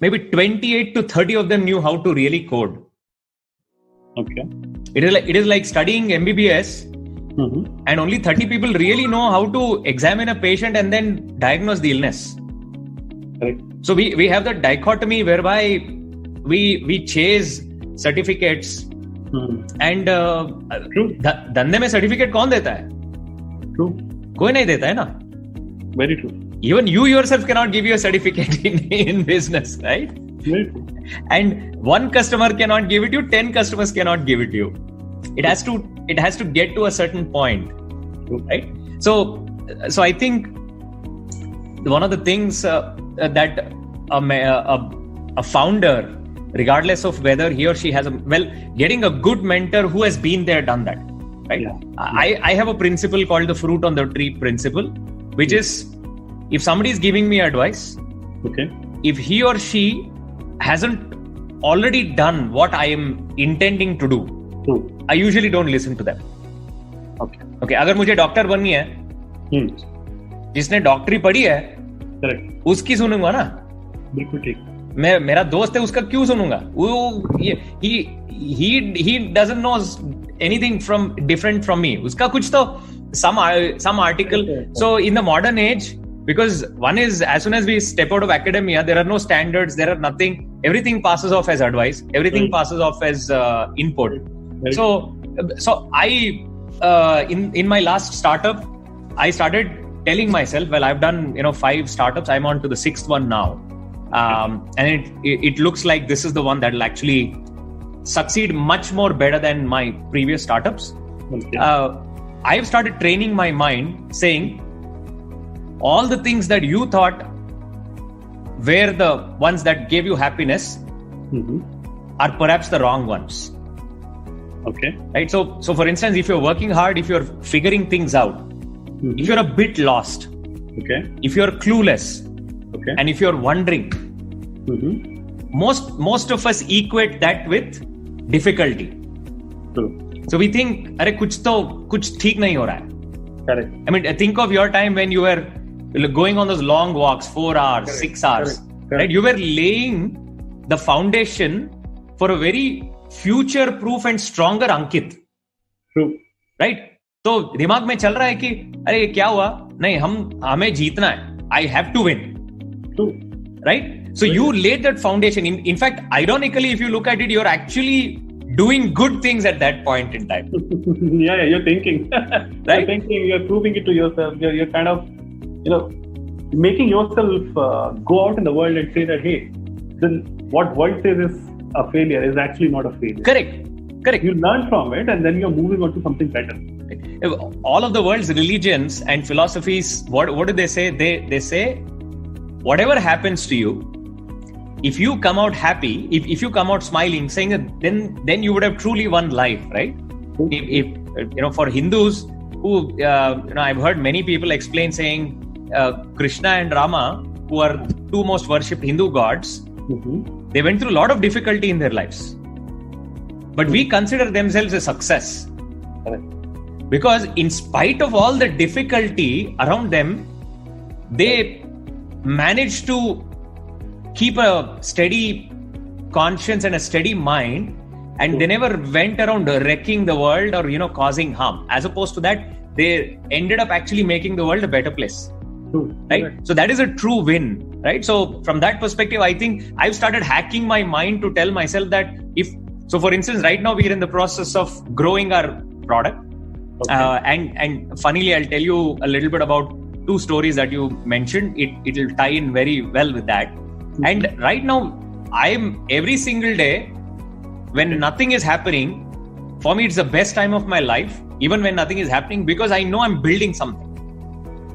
maybe 28 to 30 of them knew how to really code. Okay. It is like studying MBBS, and only 30 people really know how to examine a patient and then diagnose the illness. Correct. So we have the dichotomy whereby we chase certificates. And धंधे में certificate कौन देता है? True. कोई नहीं देता है ना? Very true. Even you yourself cannot give you a certificate in business, right? Very true. And one customer cannot give it to you, 10 customers cannot give it to you. It has to get to a certain point, right? So I think one of the things that a founder, regardless of whether he or she has getting a good mentor who has been there, done that, right? Yeah. I have a principle called the fruit on the tree principle, which is, if somebody is giving me advice, okay, if he or she hasn't already done what I am intending to do, I usually don't listen to them. Okay. अगर मुझे doctor बननी है, जिसने डॉक्टरी पढ़ी है, correct, उसकी सुनूंगा ना. बिल्कुल ठीक. मेरा दोस्त है, उसका क्यों सुनूंगा? वो he doesn't know anything from different from me. उसका कुछ तो some article. So in the modern age, because one is, as soon as we step out of academia, there are no standards, there are nothing. Everything passes off as advice. Everything passes off as input. Right. So I in my last startup, I started telling myself, well, I've done 5 startups. I'm on to the 6th one now, and it looks like this is the one that will actually succeed much more better than my previous startups. Okay. I've started training my mind, saying all the things that you thought were the ones that gave you happiness are perhaps the wrong ones. Okay. Right. So for instance, if you're working hard, if you're figuring things out, if you're a bit lost, okay, if you're clueless, okay, and if you're wondering, most of us equate that with difficulty. True. So we think, अरे कुछ ठीक नहीं हो रहा है. Correct. I mean, think of your time when you were going on those long walks, 4 hours, correct, 6 hours. Correct. Right? You were laying the foundation for a very future-proof and stronger Ankit. True. Right? तो दिमाग में चल रहा है कि अरे क्या हुआ? नहीं, हमें जीतना है. I have to win. True. Right? So you laid that foundation. In fact, ironically, if you look at it, you're actually doing good things at that point in time. Yeah, you're thinking. Right? You're thinking, you're proving it to yourself. You're kind of, making yourself go out in the world and say that, hey, then what world says is a failure is actually not a failure. Correct. You learn from it and then you're moving on to something better. All of the world's religions and philosophies, what do they say? They say, whatever happens to you, if you come out happy, if you come out smiling, saying that, then you would have truly won life, right? If for Hindus who I've heard many people explain saying Krishna and Rama, who are 2 most worshipped Hindu gods, they went through a lot of difficulty in their lives, but we consider themselves a success. Correct. Because in spite of all the difficulty around them, they managed to keep a steady conscience and a steady mind, and they never went around wrecking the world or causing harm. As opposed to that, they ended up actually making the world a better place. True. Right? Correct. So that is a true win, right? So from that perspective, I think I've started hacking my mind to tell myself that for instance, right now we're in the process of growing our product. Okay. And funnily, I'll tell you a little bit about 2 stories that you mentioned. It'll tie in very well with that. And right now, I'm every single day, when nothing is happening, for me, it's the best time of my life, even when nothing is happening, because I know I'm building something.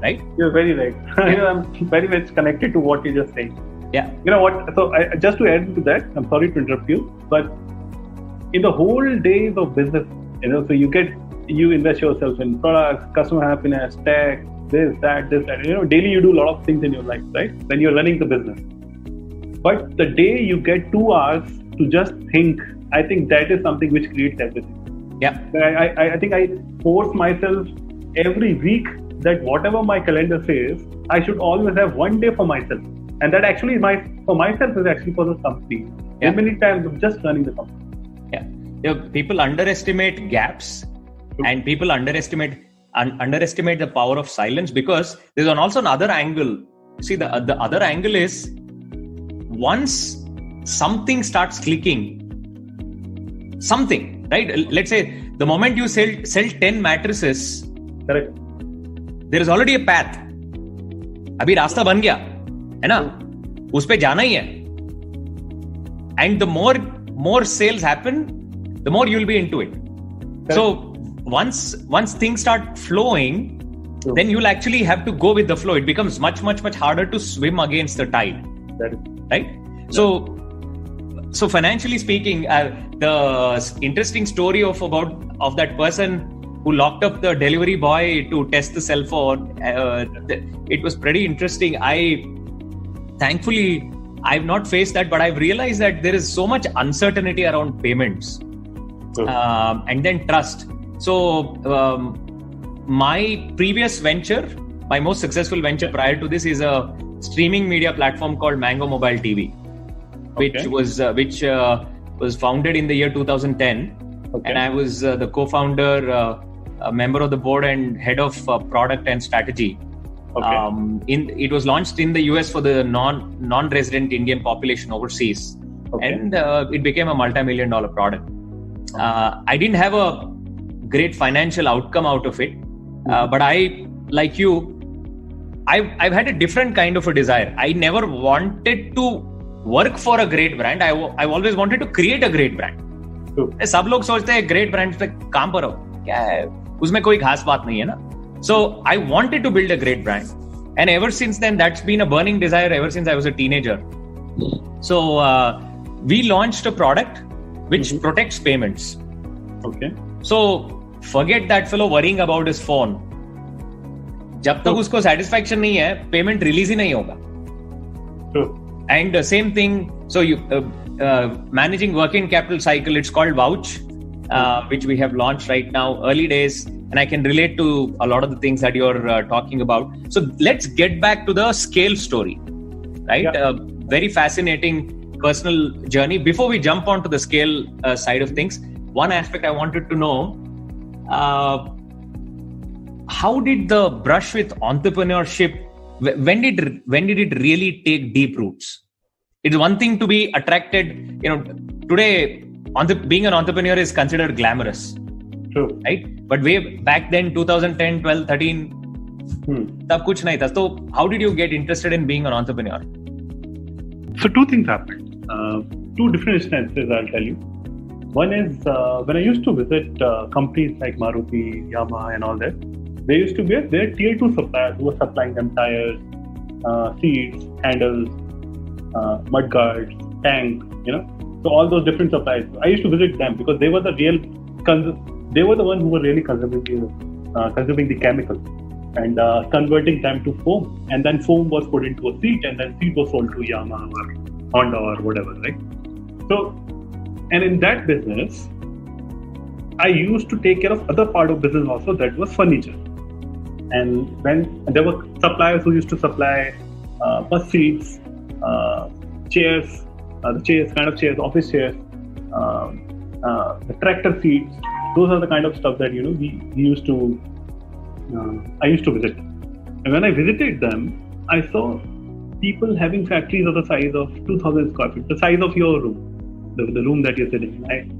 Right? You're very right. I'm very much connected to what you're just saying. Yeah. You know what? So just to add to that, I'm sorry to interrupt you, but in the whole days of business, so you invest yourself in products, customer happiness, tech, this, that. Daily you do a lot of things in your life, right? When you're running the business. But the day you get 2 hours to just think, I think that is something which creates everything. Yeah. I think I force myself every week that whatever my calendar says, I should always have 1 day for myself. And that actually for myself is actually for the company. Yeah. Many times I'm just running the company. Yeah. People underestimate gaps. True. And people underestimate the power of silence, because there's also another angle. See, the other angle is, once something starts clicking, something, right? Let's say the moment you sell 10 mattresses, correct, there is already a path. अभी रास्ता बन गया है ना, उस पे जाना ही है. And the more sales happen, the more you'll be into it. Correct. So once things start flowing, True. Then you'll actually have to go with the flow. It becomes much harder to swim against the tide. Right? Yeah. So financially speaking, the interesting story of that person who locked up the delivery boy to test the cell phone, it was pretty interesting. Thankfully, I've not faced that, but I've realized that there is so much uncertainty around payments. True. And then trust. So my previous venture, my most successful venture prior to this, is a streaming media platform called Mango Mobile TV, which was founded in the year 2010, and I was the co-founder, a member of the board, and head of product and strategy. It was launched in the US for the non-resident Indian population overseas, and it became a multi-million-dollar product. I didn't have a great financial outcome out of it, but I, like you, I've had a different kind of a desire. I never wanted to work for a great brand. I've always wanted to create a great brand. सब लोग सोचते हैं great brand पे काम करो, क्या है उसमें कोई खास बात नहीं है ना. So I wanted to build a great brand, and ever since then that's been a burning desire ever since I was a teenager. So we launched a product which protects payments. So forget that fellow worrying about his phone. जब तक उसको satisfaction नहीं है, payment release ही नहीं होगा. And the same thing. So you managing working capital cycle. It's called Vouch, which we have launched right now, early days. And I can relate to a lot of the things that you're talking about. So let's get back to the scale story, right? Very fascinating personal journey. Before we jump onto the scale side of things, one aspect I wanted to know, how did the brush with entrepreneurship, when did it really take deep roots? It's one thing to be attracted, today being an entrepreneur is considered glamorous. True. Right? But way back then, 2010, 12, 13, tab kuch nahi tha. So how did you get interested in being an entrepreneur? So two things happened. Two different instances, I'll tell you. One is when I used to visit companies like Maruti, Yamaha and all that, they used to be their tier 2 suppliers who were supplying them tires, seats, handles, mud guards, tanks, So all those different suppliers. I used to visit them because they were the ones who were really consuming the chemicals and converting them to foam. And then foam was put into a seat, and then seat was sold to Yamaha or Honda or whatever, right? So, and in that business, I used to take care of other part of business also, that was furniture. And when there were suppliers who used to supply bus seats, chairs, office chairs, the tractor seats. Those are the kind of stuff that we used to. I used to visit, and when I visited them, I saw people having factories of the size of 2,000 square feet, the size of your room, the room that you're sitting in.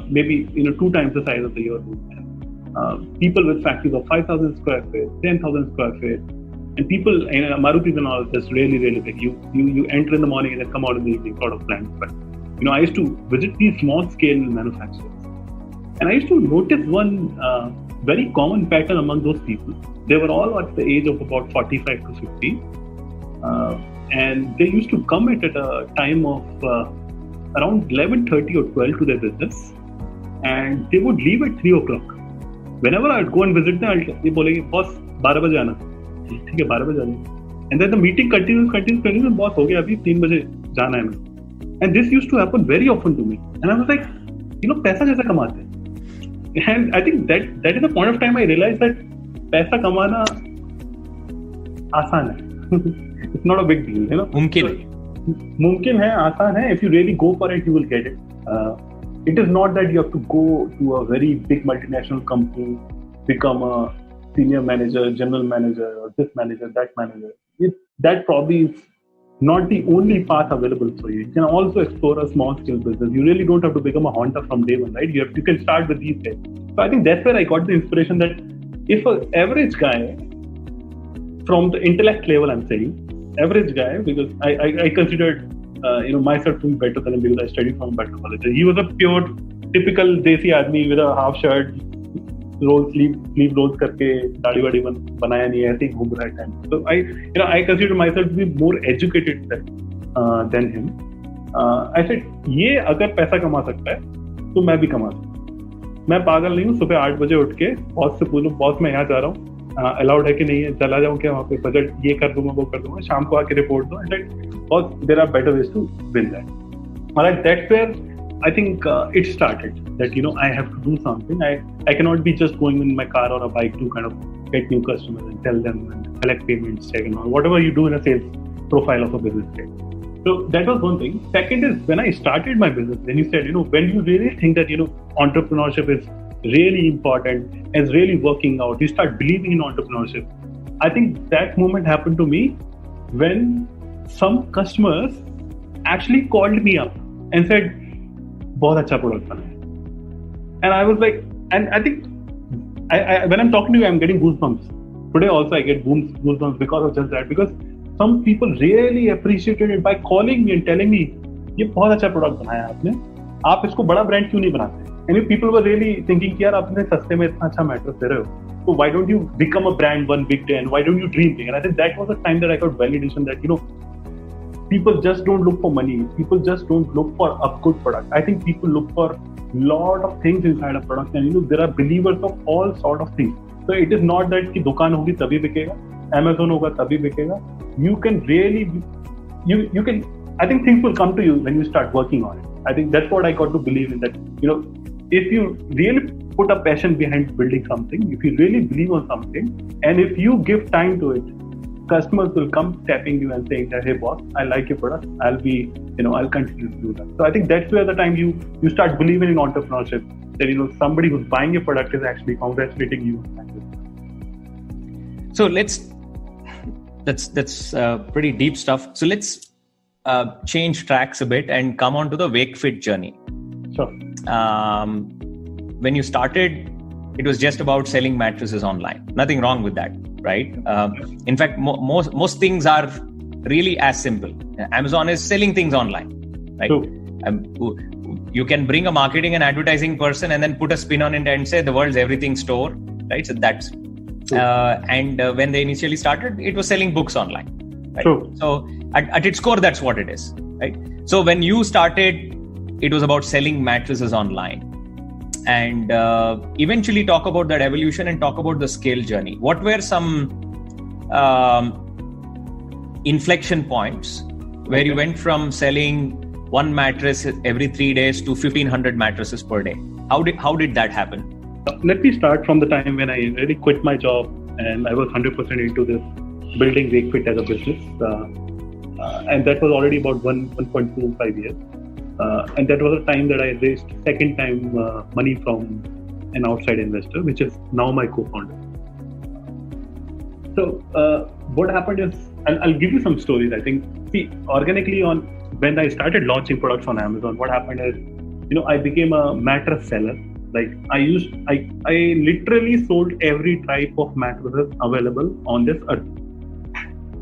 Maybe 2 times the size of your room. People with factories of 5,000 square feet, 10,000 square feet, and people, Marutis and all, just really, really big. You enter in the morning and then come out in the evening, sort of plants. But I used to visit these small scale manufacturers. And I used to notice one very common pattern among those people. They were all at the age of about 45 to 50. And they used to come at a time of around 11:30 or 12 to their business. And they would leave at 3 o'clock. Whenever I'd go and visit them, they बोलेंगे, boss, 12 बजे आना. ठीक है, 12 बजे आना. And then the meeting continues. Boss, हो गया अभी 3 बजे जाना है ना. And this used to happen very often to me. And I was like, पैसा कैसे कमाते हैं? And I think that is the point of time I realized that पैसा कमाना आसान है. It's not a big deal, मुमकिन है, आसान है. If you really go for it, you will get it. It is not that you have to go to a very big multinational company, become a senior manager, general manager, or this manager, that manager. That probably is not the only path available for you. You can also explore a small scale business. You really don't have to become a Honda from day one, right? You can start with these guys. So I think that's where I got the inspiration that if an average guy, from the intellect level, I'm saying, average guy, because I considered myself to be better than him because I studied from a better college. He was a pure, typical Desi आदमी with a half shirt, sleeve rolls करके दाढ़ी वाड़ी बनाया नहीं है, ऐसे ही घूम रहा है time. So I consider myself to be more educated than him. I said, ये अगर पैसा कमा सकता है तो मैं भी कमा सकता हूँ. मैं पागल नहीं हूँ. सुबह 8 बजे उठ के बॉस से पूछूं, बॉस मैं यहाँ जा रहा हूँ, अलाउड है कि नहीं है, चला जाऊँ क्या वहाँ पे, बजट ये कर दूंगा वो कर दूंगा, शाम को आके रिपोर्ट दो. Boss, there are better ways to win that. Alright, that's where I think it started. that, I have to do something. I cannot be just going in my car or a bike to kind of get new customers and tell them and collect payments, check, and all, whatever you do in a sales profile of a business. So that was one thing. Second is, when I started my business, when you said, when you really think that, entrepreneurship is really important and is really working out, you start believing in entrepreneurship. I think that moment happened to me when some customers actually called me up and said, "Bahut acha product bana hai." And I was like, and I think I when I'm talking to you, I'm getting goosebumps. Today also I get goosebumps because of just that, because some people really appreciated it by calling me and telling me, "ये बहुत अच्छा product बनाया आपने, आप इसको बड़ा brand क्यों नहीं बनाते?" And people were really thinking कि यार आपने सस्ते में इतना अच्छा mattress दे रहे हो, so why don't you become a brand one big day, and why don't you dream big? And I think that was the time that I got validation that, people just don't look for money. People just don't look for a good product. I think people look for lot of things inside a product, and there are believers of all sort of things. So it is not that कि दुकान होगी तभी बिकेगा, Amazon होगा तभी बिकेगा. You can really, you can. I think things will come to you when you start working on it. I think that's what I got to believe in, that if you really put a passion behind building something, if you really believe on something, and if you give time to it, customers will come tapping you and saying that, "Hey boss, I like your product. I'll continue to do that." So I think that's where the time you start believing in entrepreneurship, that somebody who's buying your product is actually congratulating you. So that's pretty deep stuff. So let's change tracks a bit and come on to the WakeFit journey. Sure. When you started, it was just about selling mattresses online. Nothing wrong with that, right? In fact, most things are really as simple. Amazon is selling things online, right? True. You can bring a marketing and advertising person and then put a spin on it and say the world's everything store, right? So that's and when they initially started, it was selling books online, right? True. So at its core, that's what it is, right? So when you started, it was about selling mattresses online. And eventually talk about that evolution and talk about the scale journey. What were some inflection points where you went from selling one mattress every 3 days to 1,500 mattresses per day? How did that happen? Let me start from the time when I really quit my job and I was 100% into this building WakeFit as a business. And that was already about 1.25 years. And that was a time that I raised second time money from an outside investor, which is now my co-founder. So what happened is, I'll give you some stories. I think, organically when I started launching products on Amazon, what happened is, I became a mattress seller. Like I literally sold every type of mattresses available on this earth,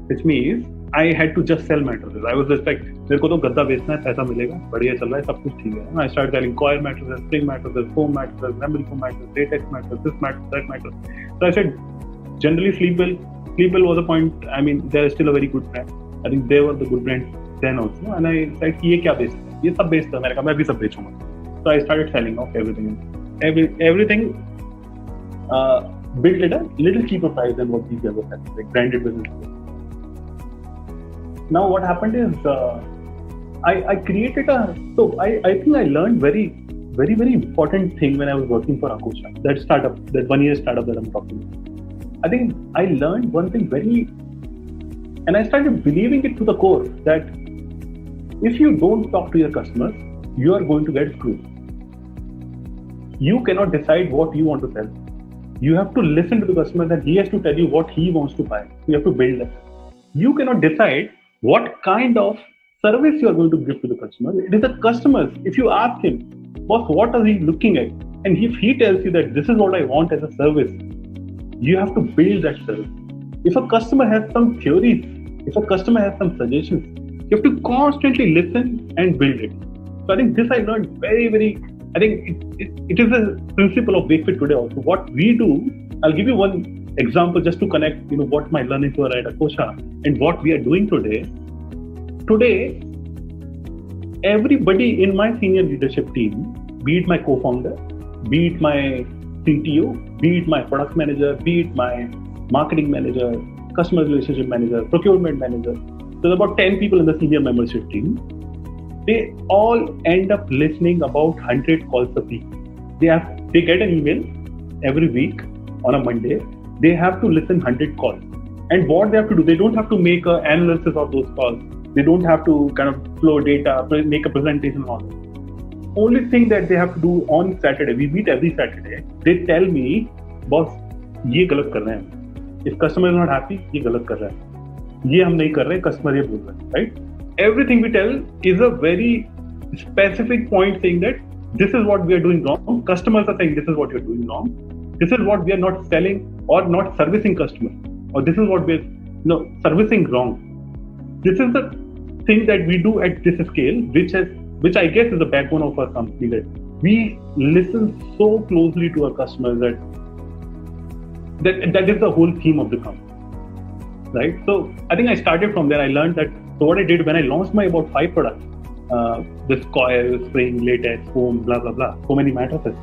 which means I had to just sell mattresses. I was just like, मेरे को तो गद्दा बेचना है, पैसा मिलेगा, बढ़िया चल रहा है, सब कुछ ठीक है. I started selling coir mattresses, spring mattresses, foam mattresses, memory foam mattresses, latex mattresses, this mattress, that mattress. So I said, generally Sleepwell was a point. I mean, they are still a very good brand. I think they were the good brand then also. And I said, ये क्या बेचते हैं? ये सब बेचते हैं. मैंने कहा मैं भी सब बेचूंगा. So I started selling off everything. Everything built at a little cheaper price than what these guys were selling, like branded businesses. Now what happened is I created I think I learned very, very, very important thing when I was working for Akosha, that startup, that 1 year startup that I'm talking about. I think I learned one thing and I started believing it to the core, that if you don't talk to your customers, you are going to get screwed. You cannot decide what you want to sell. You have to listen to the customer, and he has to tell you what he wants to buy. You have to build that. You cannot decide what kind of service you are going to give to the customer. It is the customer. If you ask him, boss, what are he looking at? And if he tells you that this is what I want as a service, you have to build that service. If a customer has some theories, if a customer has some suggestions, you have to constantly listen and build it. So I think this I learned very, very, I think it is a principle of WakeFit today also. What we do, I'll give you one example just to connect, what my learnings were at Akosha and what we are doing today. Today, everybody in my senior leadership team, be it my co-founder, be it my CTO, be it my product manager, be it my marketing manager, customer relationship manager, procurement manager, there's about 10 people in the senior membership team. They all end up listening about 100 calls a week. They get an email every week on a Monday. They have to listen 100 calls. And what they have to do, they don't have to make an analysis of those calls. They don't have to kind of flow data, make a presentation on it. Only thing that they have to do on Saturday, we meet every Saturday, they tell me, boss, ये गलत कर रहे हैं. If customer is not happy, ये गलत कर रहे हैं. ये हम नहीं कर रहे, customer ये बोल रहे हैं, right? Everything we tell is a very specific point saying that this is what we are doing wrong. Customers are saying this is what you're doing wrong. This is what we are not selling or not servicing customers. Or this is what we're servicing wrong. This is the thing that we do at this scale, which I guess is the backbone of our company, that we listen so closely to our customers that is the whole theme of the company, right? So I think I started from there. I learned that. So what I did when I launched my about 5 products, this coil, spring, latex, foam, blah blah blah, so many mattresses.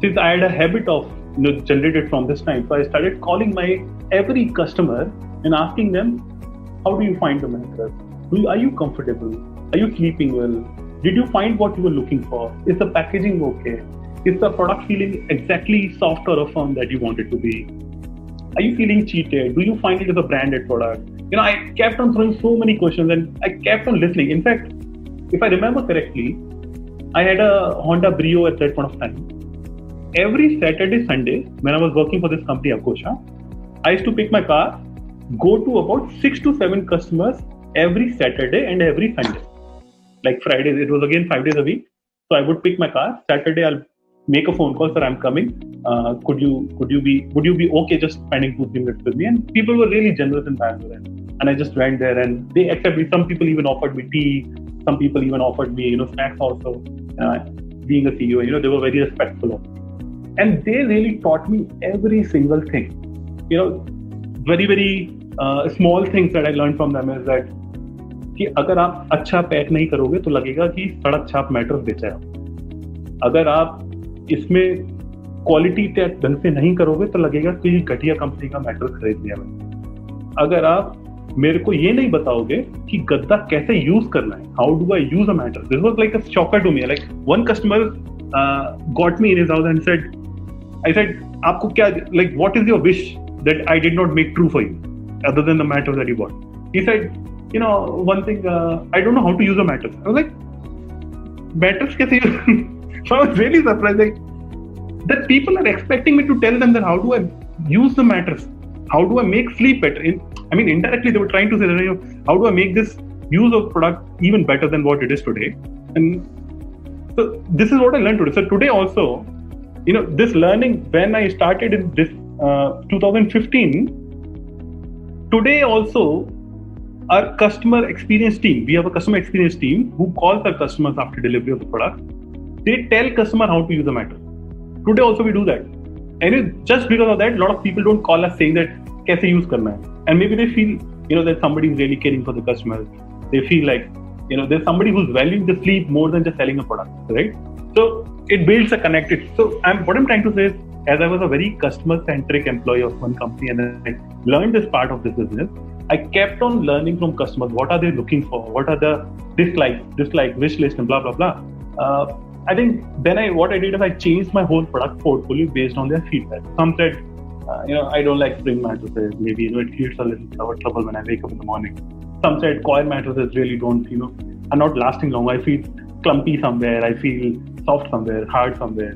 Since I had a habit of generated from this time, so I started calling my every customer and asking them, how do you find the mattress? Are you comfortable? Are you sleeping well? Did you find what you were looking for? Is the packaging okay? Is the product feeling exactly soft or firm that you want it to be? Are you feeling cheated? Do you find it as a branded product? I kept on throwing so many questions and I kept on listening. In fact, if I remember correctly, I had a Honda Brio at that point of time. Every Saturday, Sunday, when I was working for this company, Akosha, I used to pick my car, go to about 6 to 7 customers every Saturday and every Sunday. Like Fridays, it was again 5 days a week. So I would pick my car. Saturday, I'll make a phone call, sir, I'm coming. Would you be okay just spending 2-3 minutes with me? And people were really generous in Bangalore. And I just went there and they accepted me. Some people even offered me tea. Some people even offered me, snacks also. Being a CEO, they were very respectful of me. And they really taught me every single thing. Very, very small things that I learned from them is that कि अगर आप अच्छा pack नहीं करोगे तो लगेगा कि सड़क छाप मैट्रेस बेचा है. अगर आप इसमें क्वालिटी चेक ढंग से नहीं करोगे तो लगेगा कि घटिया कंपनी का मैट्रेस खरीद लिया मैंने. अगर आप मेरे को ये नहीं बताओगे कि गद्दा कैसे यूज करना है, how do I use a mattress. This was like a shocker to me. Like one customer got me in his house and said, I said, आपको क्या, like, what is your wish that I did not make true for you, other than the mattress that you bought? He said, one thing, I don't know how to use a mattress. I was like, mattress कैसे use? So I was really surprised, like, that people are expecting me to tell them that how do I use the mattress? How do I make sleep better? Indirectly they were trying to say that, how do I make this use of product even better than what it is today? And so this is what I learned today. So today also, this learning, when I started in this 2015, today also our customer experience team, we have a customer experience team who calls our customers after delivery of the product. They tell customer how to use the mattress. Today also we do that. And just because of that, a lot of people don't call us saying that kaise use karna hai. And maybe they feel, that somebody is really caring for the customers. They feel like, there's somebody who's valuing the sleep more than just selling a product, right? So it builds a connected. So what I'm trying to say is, as I was a very customer-centric employee of one company and I learned this part of this business, I kept on learning from customers. What are they looking for? What are the dislike, wish list, and blah blah blah. I think then what I did is I changed my whole product portfolio based on their feedback. Some said, I don't like spring mattresses. Maybe it creates a little trouble when I wake up in the morning. Some said coil mattresses really don't, are not lasting long. I feel clumpy somewhere. I feel soft somewhere, hard somewhere.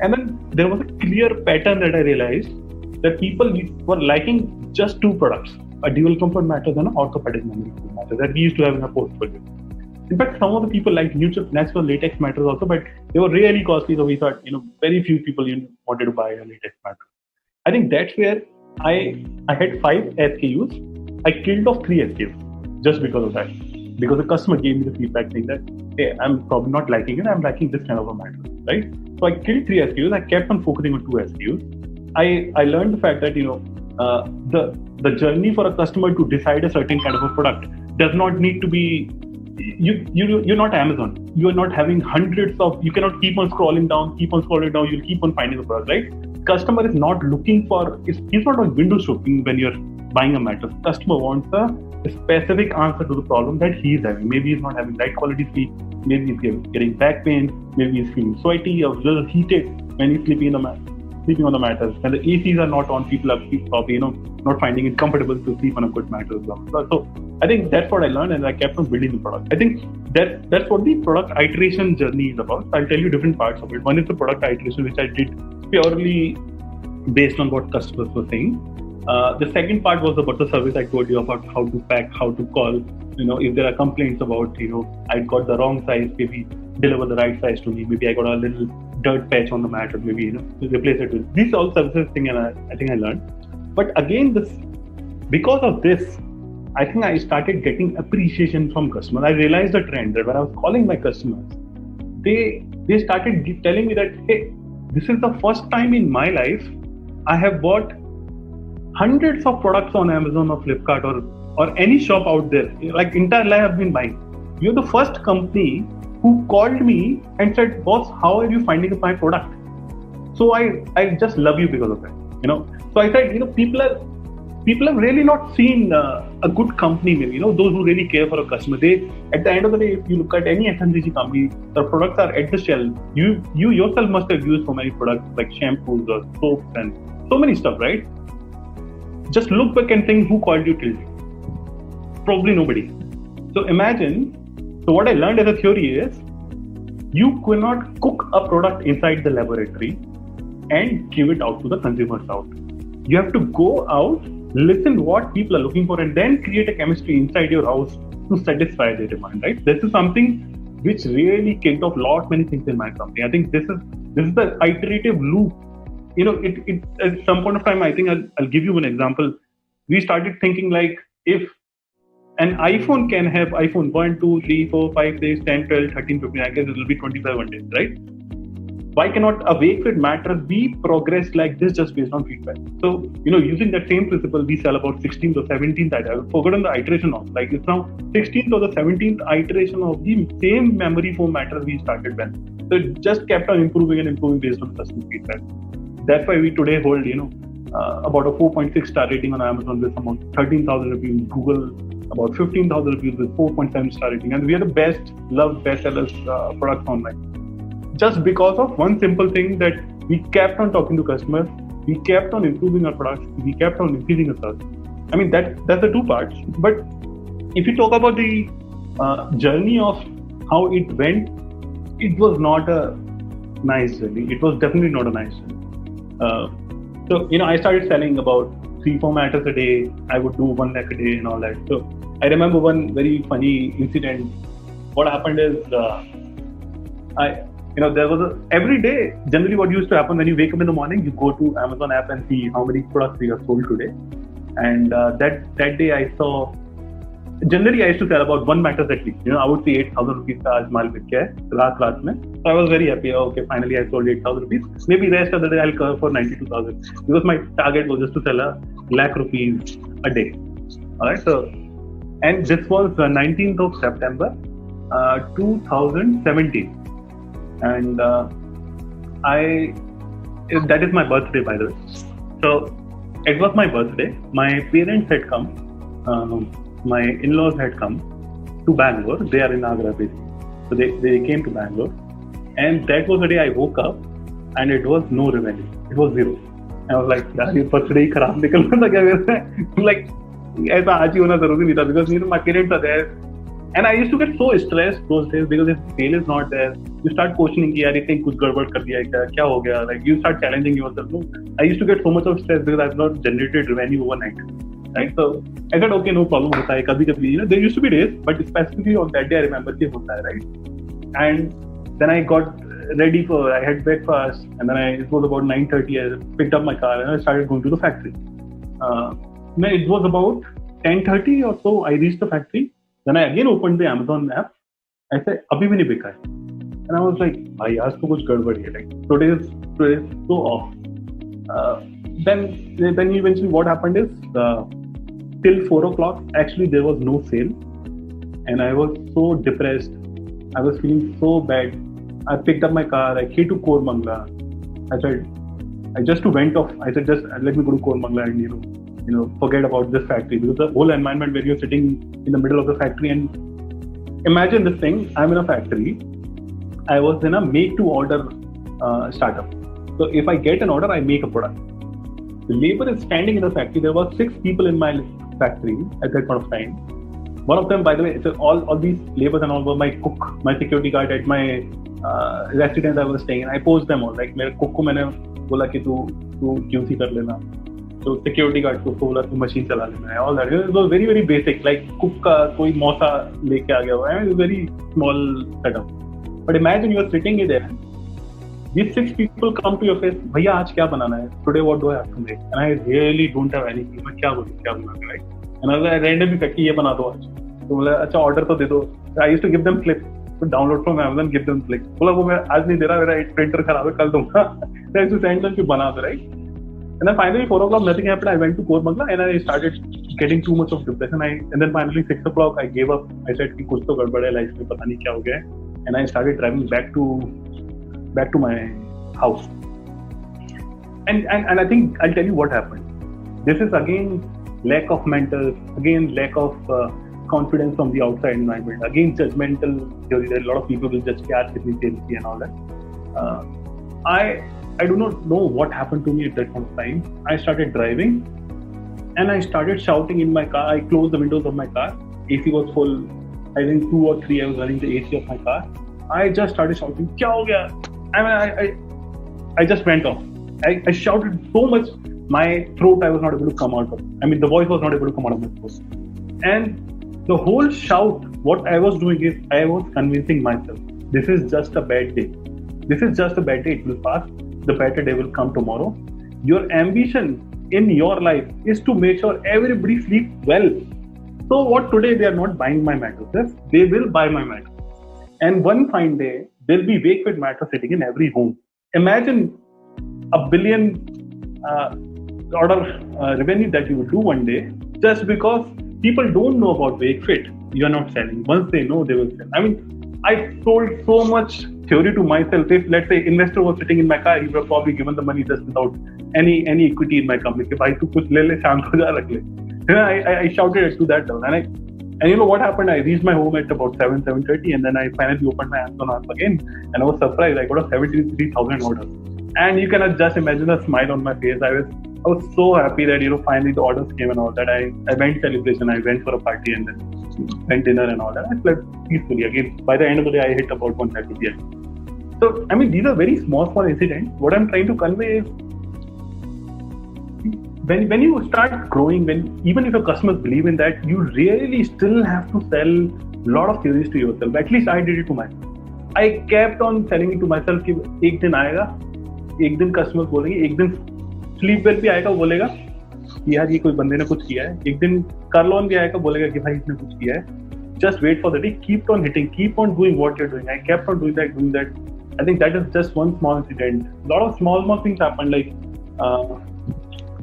And then there was a clear pattern that I realized that people were liking just 2 products, a dual comfort mattress and an orthopedic memory foam mattress that we used to have in our portfolio. In fact, some of the people liked natural latex mattress also, but they were really costly. So we thought, very few people wanted to buy a latex mattress. I think that's where I had 5 SKUs. I killed off 3 SKUs just because of that. Because the customer gave me the feedback saying that, hey, I'm probably not liking it. I'm liking this kind of a mattress, right? So I killed 3 SKUs. I kept on focusing on 2 SKUs. I learned the fact that, the journey for a customer to decide a certain kind of a product does not need to be, you're not Amazon. You are not having hundreds of, you cannot keep on scrolling down, you'll keep on finding the product, right? Customer is not looking for, he's not on window shopping when you're buying a mattress. Customer wants a specific answer to the problem that he is having. Maybe he's not having right quality sleep. maybe he's getting back pain, maybe he's feeling sweaty or a little heated when he's sleeping on the mattress. When the ACs are not on, people are probably not finding it comfortable to sleep on a good mattress. So I think that's what I learned, and I kept on building the product. I think that's what the product iteration journey is about. I'll tell you different parts of it. One is the product iteration, which I did purely based on what customers were saying. The second part was about the service I told you about, how to pack, how to call. If there are complaints about, I got the wrong size, maybe deliver the right size to me. Maybe I got a little dirt patch on the mat, or maybe, replace it with. These all services thing, and I think I learned. But again, because of this, I think I started getting appreciation from customers. I realized the trend that when I was calling my customers, they started telling me that, hey, this is the first time in my life I have bought hundreds of products on Amazon or Flipkart or any shop out there. Like entire life I've been buying. You're the first company who called me and said, boss, how are you finding my product? So I just love you because of that. So I said, people have really not seen a good company, maybe, those who really care for a customer. They, at the end of the day, if you look at any FMCG company, the products are at the shelf. You yourself must have used so many products like shampoos or soaps and so many stuff, right? Just look back and think, who called you till today? Probably nobody. So what I learned as a theory is, you cannot cook a product inside the laboratory and give it out to the consumers out. You have to go out, listen what people are looking for, and then create a chemistry inside your house to satisfy their demand, right? This is something which really kicked off many things in my company. I think this is the iterative loop. It at some point of time, I think I'll give you an example. We started thinking like, if an iPhone can have iPhone 1, 2, 3, 4, 5, 6, 10, 12, 13, 15, I guess it will be 25 one day, right? Why cannot a Wakefit mattress be progressed like this just based on feedback? So, using that same principle, we sell about 16th or 17th item. I've forgotten the iteration of, like it's now 16th or the 17th iteration of the same memory foam mattress we started with. So it just kept on improving and improving based on customer feedback. That's why we today hold, about a 4.6 star rating on Amazon with about 13,000 reviews, Google about 15,000 reviews with 4.7 star rating. And we are the loved bestsellers products online. Just because of one simple thing, that we kept on talking to customers, we kept on improving our products, we kept on increasing our service. I mean, that's the two parts. But if you talk about the journey of how it went, it was not a nice journey. It was definitely not a nice journey. So I started selling about 3-4 matters a day. I would do 1 lakh a day and all that. So I remember one very funny incident. What happened is, there was every day, generally what used to happen when you wake up in the morning, you go to Amazon app and see how many products we have sold today. And that day I saw, generally I used to sell about 1 mattress at least. I would see 8,000 rupees ka aaj maal bik gaya hai, raat mein. So I was very happy. Okay, finally I sold 8,000 rupees. Maybe rest of the day I'll cover for 92,000, because my target was just to sell a lakh rupees a day. All right. So, and this was 19th of September, 2017. And that is my birthday, by the way. So it was my birthday. My parents had come, my in-laws had come to Bangalore. They are in Agra, basically. So they came to Bangalore. And that was the day I woke up, and it was no revenue. It was zero. I was like, your birthday hi kharab nikalna tha kya mere? Like, aisa aaj hi hona zaruri nahi tha, because my parents are there. And I used to get so stressed those days, because if sale is not there, you start questioning ki yaar ye thing kuch gadbad kar diya hai kya ho gaya? Like, you start challenging yourself. No? I used to get so much of stress because I have not generated revenue overnight. Right? So I said, okay, no problem, hota hai, kabhi. There used to be days, but specifically on that day I remember ki hota hai, right? And then I got ready I had breakfast, and then it was about 9:30. I picked up my car and I started going to the factory. It was about 10:30 or so. I reached the factory. Then I again opened the Amazon app. I said, abhi bhi nahi bika hai. And I was like, bhai, aaj to kuch gadbad hai. Like, today is so off. Then eventually what happened is, till 4 o'clock, actually there was no sale. And I was so depressed. I was feeling so bad. I picked up my car. I came to Koramangala. I just went off. I said, just let me go to Koramangala and forget about this factory, because the whole environment where you're sitting in the middle of the factory and imagine this thing. I'm in a factory. I was in a make-to-order startup. So if I get an order, I make a product. The labor is standing in the factory. There were 6 people in my factory at that point of time. One of them, by the way, so all these laborers and all were my cook, my security guard at my residence I was staying in. I posed them all. Like मेरे cook को मैंने बोला कि तू QC कर लेना. So security guard को बोला तू machine चला लेना. All that. It was very very basic. Like cook का कोई मौसा लेके आ गया हुआ है. It was very small setup. But imagine you are sitting there. These 6 people come to your face. भैया आज क्या बनाना है? Today what do I have to make? And I really don't have anything. मैं क्या बोलूँ क्या बनाना है, right? And I was randomly picked ये बना दो आज. तो बोला अच्छा ऑर्डर तो दे दो. I used to give them clip. So download from Amazon, give them click. बोला वो मैं आज नहीं दे रहा, मेरा प्रिंटर खराब है, कल दूंगा. So I used to send them कि बना दो, right? And then finally 4 o'clock nothing happened. I went to Koramangala and I started getting too much of depression. And then finally 6 o'clock I gave up. I said कि कुछ तो गड़बड़ है life में, पता नहीं क्या हो गया है. And I started driving back to my house. And I think I'll tell you what happened. This is again lack of mentors, again lack of confidence from the outside environment, again judgmental theory that a lot of people will judge yaar kitni sales ki and all that. I do not know what happened to me at that point of time. I started driving and I started shouting in my car. I closed the windows of my car. AC was full. I think 2 or 3 I was running the AC of my car. I just started shouting, kya ho gaya? I mean, I just went off. I shouted so much, my throat I was not able to come out of. I mean, the voice was not able to come out of my throat. And the whole shout, what I was doing is, I was convincing myself, this is just a bad day. This is just a bad day. It will pass. The better day will come tomorrow. Your ambition in your life is to make sure everybody sleeps well. So what today they are not buying my mattresses, they will buy my mattress. And one fine day, there'll be Wakefit mattress sitting in every home. Imagine a billion revenue that you will do one day just because people don't know about Wakefit. You are not selling. Once they know, they will sell. I mean, I sold so much theory to myself. If let's say investor was sitting in my car, he would have probably given the money just without any equity in my company. If I took kuch le le, sham ko ja rakh le. I shouted it to that down. And you know what happened? I reached my home at about 7:30, and then I finally opened my Amazon app again, and I was surprised. I got a 73,000 orders, and you cannot just imagine the smile on my face. I was so happy that finally the orders came and all that. I went celebration. I went for a party and then went dinner and all that. I slept peacefully. Again, by the end of the day, I hit about 130 PM. So I mean, these are very small incidents. What I'm trying to convey is, when you start growing, even if your customers believe in that, you really still have to sell a lot of theories to yourself. At least I did it to myself. I kept on selling it to myself कि एक दिन आएगा, एक दिन customers बोलेंगे, एक दिन Sleepwell भी आएगा, बोलेगा कि यार ये कोई बंदे ने कुछ किया है, एक दिन Kurlon भी आएगा, बोलेगा कि भाई इसने कुछ किया है. Just wait for the day. Keep on hitting. Keep on doing what you're doing. I kept on doing that. I think that is just one small incident. A lot of small things happened. Like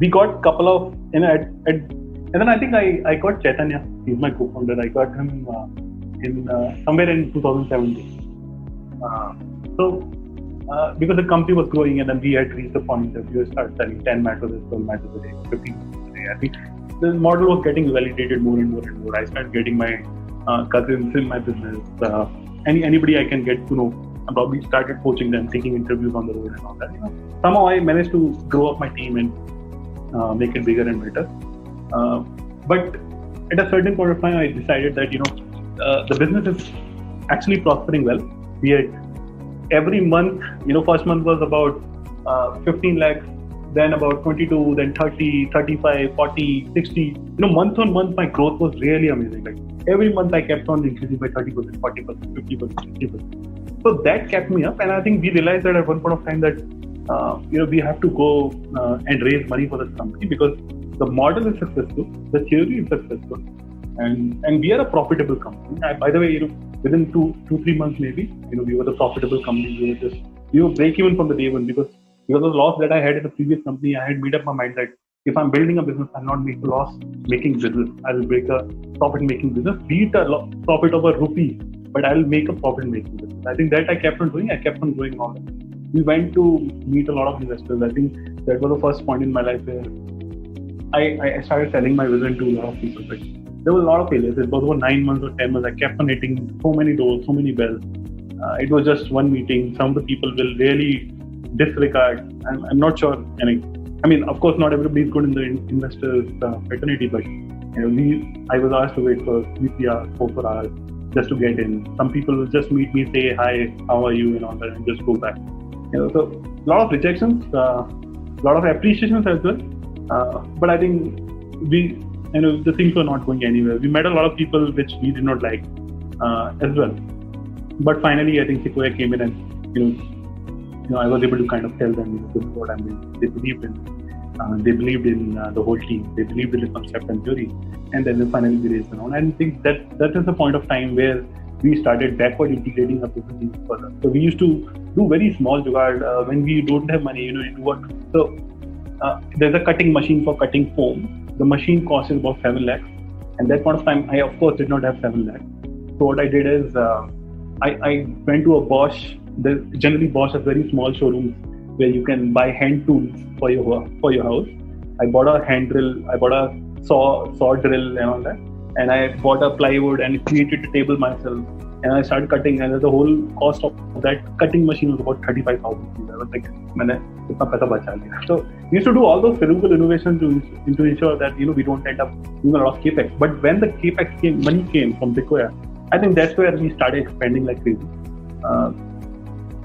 we got couple of and then I think I got Chaitanya. He's my co-founder. I got him in somewhere in 2017. Because the company was growing and then we had reached the point that we started selling 10 mattresses, 12 mattresses a day, 15 mattresses a day. I think the model was getting validated more and more. I started getting my cousins in my business. Anybody I can get to know. I probably started coaching them, taking interviews on the road and all that. Somehow I managed to grow up my team and make it bigger and better. But at a certain point of time, I decided that the business is actually prospering well. We had every month, first month was about 15 lakhs, then about 22, then 30, 35, 40, 60. Month on month, my growth was really amazing. Like every month, I kept on increasing by 30%, 40%, 50%, 60%. So that kept me up, and I think we realized that at one point of time that we have to go and raise money for this company because the model is successful, the theory is successful, and we are a profitable company. By the way, within 2-3 months maybe, we were the profitable company. We were break even from the day one because of the loss that I had in the previous company. I had made up my mind that if I'm building a business, I'll not make a loss-making business. I'll make a profit-making business. Be it a profit of a rupee, but I'll make a profit-making business. I think that I kept on doing. I kept on doing all that. We went to meet a lot of investors. I think that was the first point in my life where I started selling my vision to a lot of people. But there were a lot of failures. It was about 9 months or 10 months. I kept on hitting so many doors, so many bells. It was just one meeting. Some of the people will really disregard. I'm not sure. I mean, of course, not everybody is good in the investors fraternity, but I was asked to wait for 3 hours, 4 hours just to get in. Some people will just meet me, say hi, how are you, and all that, and just go back. So a lot of rejections, a lot of appreciations as well. But I think the things were not going anywhere. We met a lot of people which we did not like as well. But finally, I think Sequoia came in, and I was able to kind of tell them, this is what I'm doing. They believed in. They believed in the whole team. They believed in the concept and theory, and then finally we raised the round. And I think that is the point of time where we started backward integrating our business further. So we used to do very small jugaad when we don't have money. You do what? So there's a cutting machine for cutting foam. The machine cost is about 7 lakhs. And that point of time, I of course did not have 7 lakhs. So what I did is I went to a Bosch. Generally Bosch has very small showrooms where you can buy hand tools for your house. I bought a hand drill, I bought a saw drill and all that, and I bought a plywood and created a table myself. And I started cutting, and the whole cost of that cutting machine was about 35,000. I was like, "Maine itna paisa bacha liya." So we used to do all those frugal innovations to ensure that we don't end up doing a lot of capex. But when the capex money came from Sequoia, I think that's where we started expanding like crazy.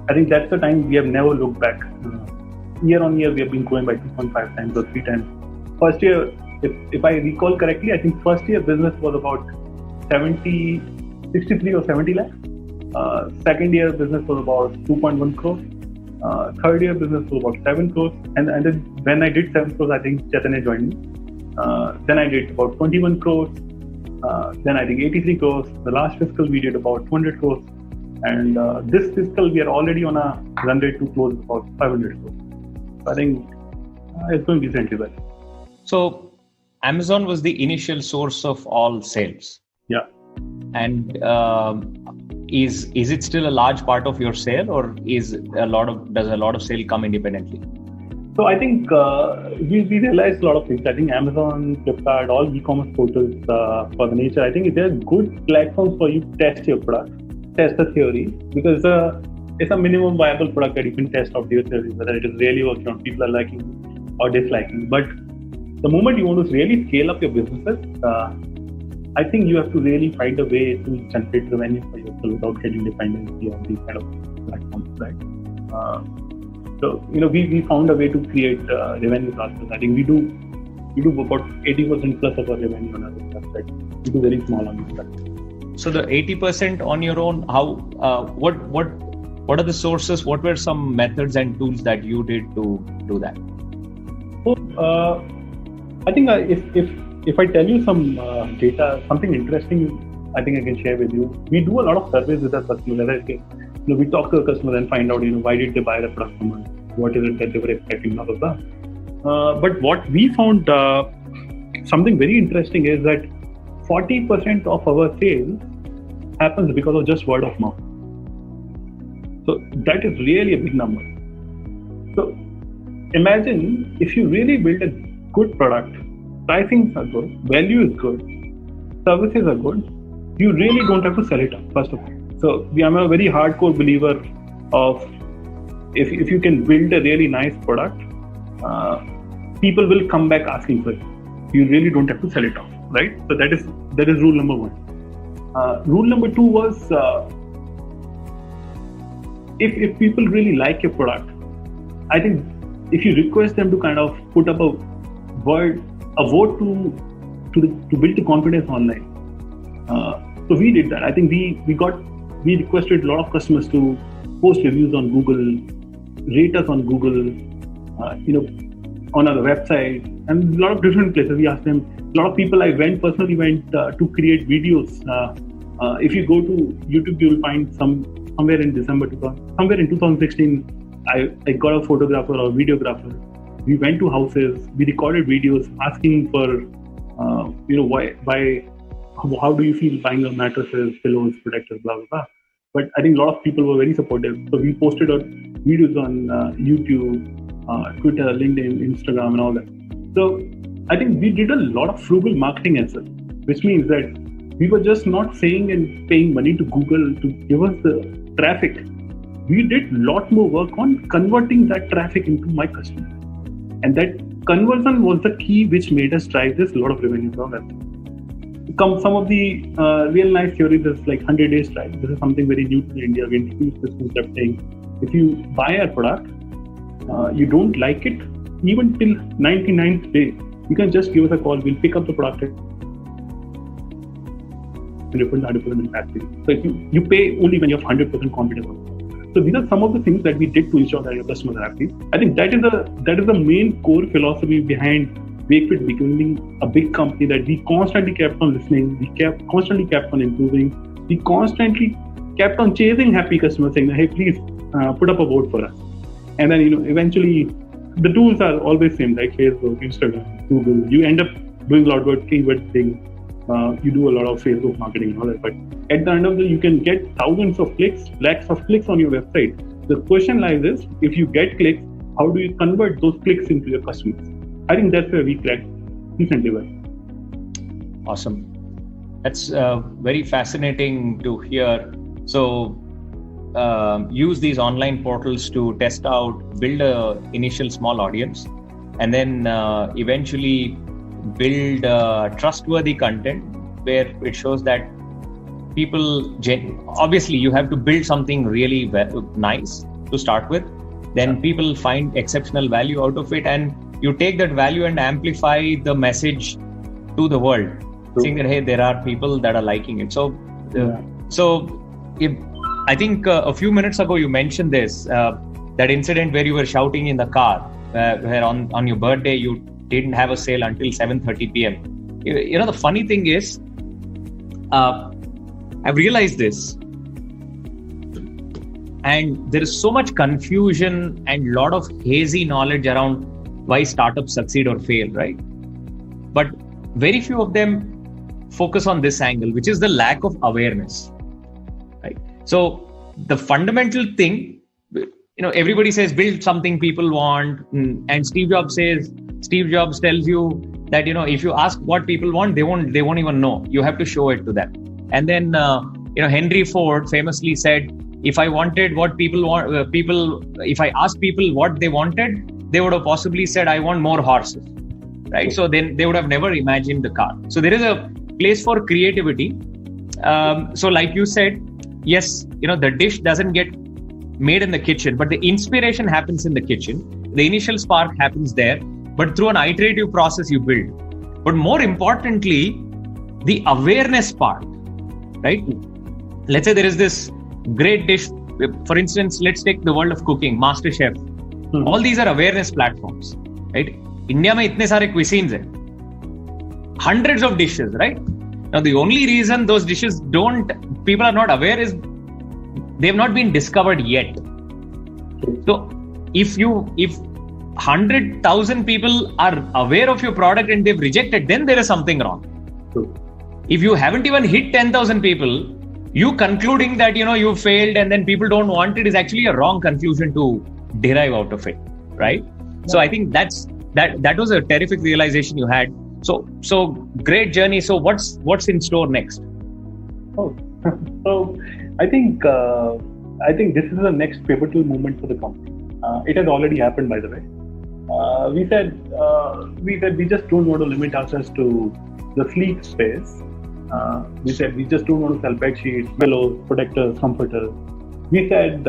I think that's the time we have never looked back. Year on year, we have been growing by 2.5 times or 3 times. First year, if I recall correctly, I think first year business was about 63 or 70 lakhs. Second year business was about 2.1 crores. Third year business was about 7 crores. And then when I did 7 crores, I think Chaitanya joined me. Then I did about 21 crores. Then I think 83 crores. The last fiscal we did about 200 crores. And this fiscal we are already on a run rate to close about 500 crores. So I think it's going decently well. So Amazon was the initial source of all sales. Yeah. And is it still a large part of your sale, or does a lot of sale come independently? So I think we realized a lot of things. I think Amazon, Flipkart, all e-commerce portals for the nature, I think they're good platforms for you to test your product, test the theory, because it's a minimum viable product that you can test out your theory, whether it is really working or people are liking or disliking. But the moment you want to really scale up your businesses, I think you have to really find a way to generate revenue for yourself without getting dependency on these kind of platforms, right? So we found a way to create revenue process. I think we do about 80% plus of our revenue on our website. We do very small on this website. So the 80% on your own, how what are the sources? What were some methods and tools that you did to do that? So I think if I tell you some data, something interesting, I think I can share with you. We do a lot of surveys with our customers. We talk to a customer and find out, why did they buy the product from us? What is it that they were expecting? Blah, blah, blah. But what we found, something very interesting is that 40% of our sales happens because of just word of mouth. So that is really a big number. So imagine if you really build a good product, pricing are good, value is good, services are good, you really don't have to sell it up, first of all. So I'm a very hardcore believer of if you can build a really nice product, people will come back asking for it. You really don't have to sell it off, right? So that is rule number 1. Rule number 2 was if people really like your product, I think if you request them to kind of put up a vote to build the confidence online. So we did that. I think we requested a lot of customers to post reviews on Google, rate us on Google, on our website, and a lot of different places. We asked them. A lot of people I personally went to create videos. If you go to YouTube, you'll find somewhere in 2016, I got a photographer or videographer. We went to houses. We recorded videos asking for, how do you feel buying our mattresses, pillows, protectors, blah, blah, blah. But I think a lot of people were very supportive. So we posted our videos on YouTube, Twitter, LinkedIn, Instagram, and all that. So I think we did a lot of frugal marketing as well, which means that we were just not saying and paying money to Google to give us the traffic. We did a lot more work on converting that traffic into my customer. And that conversion was the key which made us drive this lot of revenue from it. Some of the real nice theories is like 100 days trial. This is something very new to India. We introduced this concept saying, if you buy our product, you don't like it, even till 99th day, you can just give us a call. We'll pick up the product and refund 100% in factory. So if you pay only when you have 100% confidence on it. So these are some of the things that we did to ensure that your customers are happy. I think that is the main core philosophy behind Wakefit becoming a big company, that we constantly kept on listening, we constantly kept on improving, we constantly kept on chasing happy customers, saying, hey, please put up a vote for us. And then, eventually the tools are always same, like Facebook, Instagram, Google. You end up doing a lot of keyword things. You do a lot of Facebook marketing and all that. But at the end of the day, you can get thousands of clicks, lakhs of clicks on your website. The question lies is, if you get clicks, how do you convert those clicks into your customers? I think that's where we cracked decently well. Awesome. That's very fascinating to hear. So use these online portals to test out, build a initial small audience, and then eventually build trustworthy content where it shows that people obviously you have to build something really nice to start with, then people find exceptional value out of it, and you take that value and amplify the message to the world. True. Saying that, hey, there are people that are liking it. So I think a few minutes ago you mentioned this, that incident where you were shouting in the car, where on your birthday you didn't have a sale until 7:30 p.m. The funny thing is, I've realized this, and there is so much confusion and lot of hazy knowledge around why startups succeed or fail, right? But very few of them focus on this angle, which is the lack of awareness, right? So the fundamental thing, everybody says build something people want, and Steve Jobs tells you that if you ask what people want, they won't even know. You have to show it to them. And then Henry Ford famously said, if I wanted what people want, if I asked people what they wanted, they would have possibly said, I want more horses, right? So then they would have never imagined the car. So there is a place for creativity. So like you said, yes, the dish doesn't get made in the kitchen, but the inspiration happens in the kitchen. The initial spark happens there, but through an iterative process you build. But more importantly, the awareness part, right? Let's say there is this great dish. For instance, let's take the world of cooking, MasterChef. All these are awareness platforms, right? India mein itne sare cuisines hai. Hundreds of dishes, right? Now, the only reason those dishes people are not aware is they've not been discovered yet. So if 100,000 people are aware of your product and they've rejected, then there is something wrong. If you haven't even hit 10,000 people, you concluding that, you failed and then people don't want it is actually a wrong conclusion to derive out of it, right? Yeah. So I think that was a terrific realization you had. So great journey. So what's in store next? So I think this is the next pivotal moment for the company. It has already happened, by the way. We said we just don't want to limit ourselves to the sleep space. We said we just don't want to sell bed sheets, pillows, protectors, comforters. We said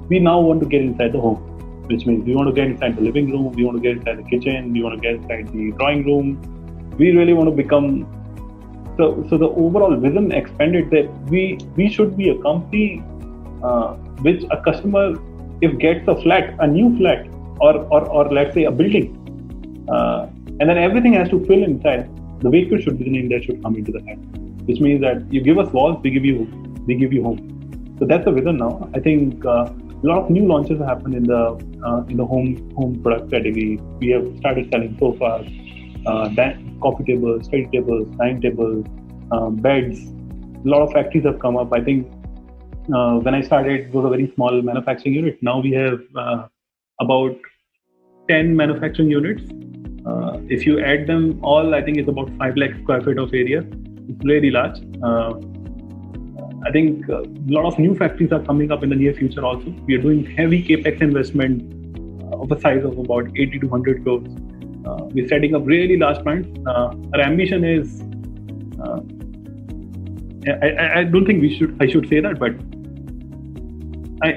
we now want to get inside the home, which means we want to get inside the living room, we want to get inside the kitchen, we want to get inside the drawing room. We really want to become so the overall vision expanded that we should be a company which a customer, if gets a flat, a new flat, or let's say a building, and then everything has to fill inside. The Wakefit should be the name that should come into the head, which means that you give us walls, we give you home. So that's the vision now. I think a lot of new launches have happened in the home product category. We have started selling sofas, coffee tables, study tables, dining tables, beds. A lot of factories have come up. I think when I started, it was a very small manufacturing unit. Now we have about 10 manufacturing units. If you add them all, I think it's about 5 lakh square feet of area. It's really large. I think a lot of new factories are coming up in the near future also. We are doing heavy capex investment of a size of about 80 to 100 crores. We're setting up really large plants. Our ambition is, I don't think I should say that, but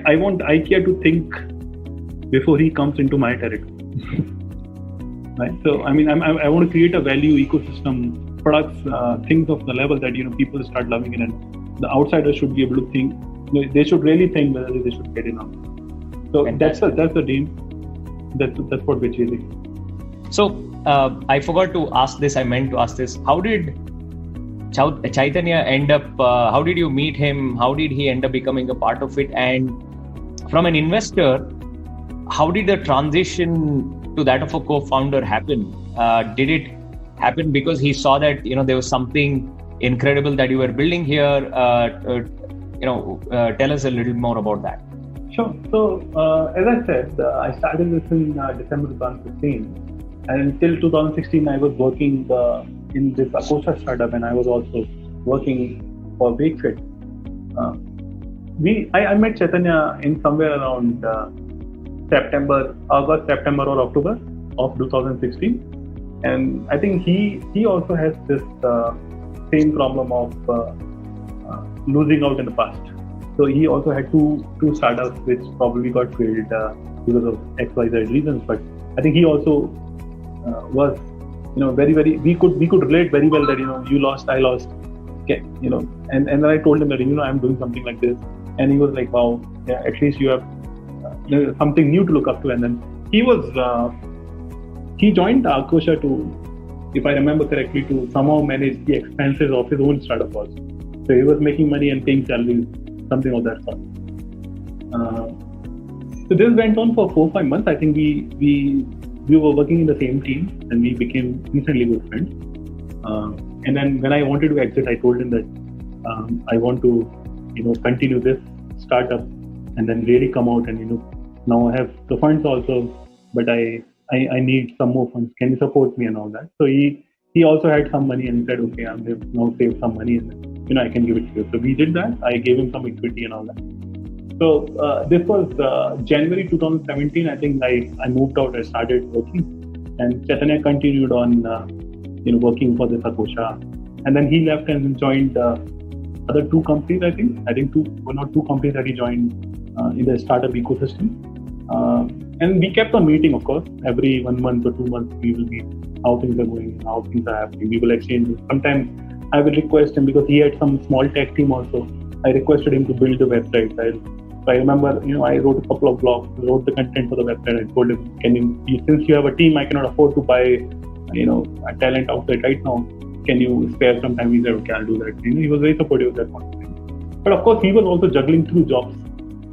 I want IKEA to think before he comes into my territory. Right? So, I mean, I want to create a value ecosystem, products, things of the level that, people start loving it, and the outsiders should be able to think, they should really think whether they should get in or not. So that's the dream. That's what we're chasing. So I forgot to ask this. I meant to ask this. How did Chaitanya end up? How did you meet him? How did he end up becoming a part of it? And from an investor, how did the transition to that of a co-founder happen? Did it happen because he saw that there was something incredible that you were building here? Tell us a little more about that. Sure. So as I said, I started this in December 2015, and until 2016 I was working in this Akosha startup, and I was also working for Wakefit. I met Chaitanya in somewhere around August, September or October of 2016, and I think he also has this same problem of losing out in the past. So he also had two startups which probably got failed because of XYZ reasons. But I think he also was, very, very. We could relate very well that you lost, I lost, okay, And then I told him that I'm doing something like this, and he was like, wow, yeah, at least you have something new to look up to. And then he joined Akosha to, if I remember correctly, to somehow manage the expenses of his own startup also. So he was making money and paying salaries, something of that sort. So this went on for 4-5 months. I think we were working in the same team, and we became instantly good friends. And then when I wanted to exit, I told him that I want to, continue this startup and then really come out and, now I have the funds also, but I need some more funds. Can you support me and all that? So he also had some money and said, okay, I'm now save some money and I can give it to you. So we did that. I gave him some equity and all that. So this was January 2017. I think I moved out. I started working, and Chaitanya continued on, working for this Akosha. And then he left and joined other two companies. I think one or two companies that he joined in the startup ecosystem. And we kept on meeting, of course. Every 1 month or 2 months, we will meet how things are going, how things are happening. We will exchange. Sometimes I will request him, because he had some small tech team also. I requested him to build the website. I remember, I wrote a couple of blogs, wrote the content for the website. I told him, since you have a team, I cannot afford to buy, a talent outside right now. Can you spare some time? He said, okay, I'll do that. He was very supportive of that one thing. But of course, he was also juggling through jobs.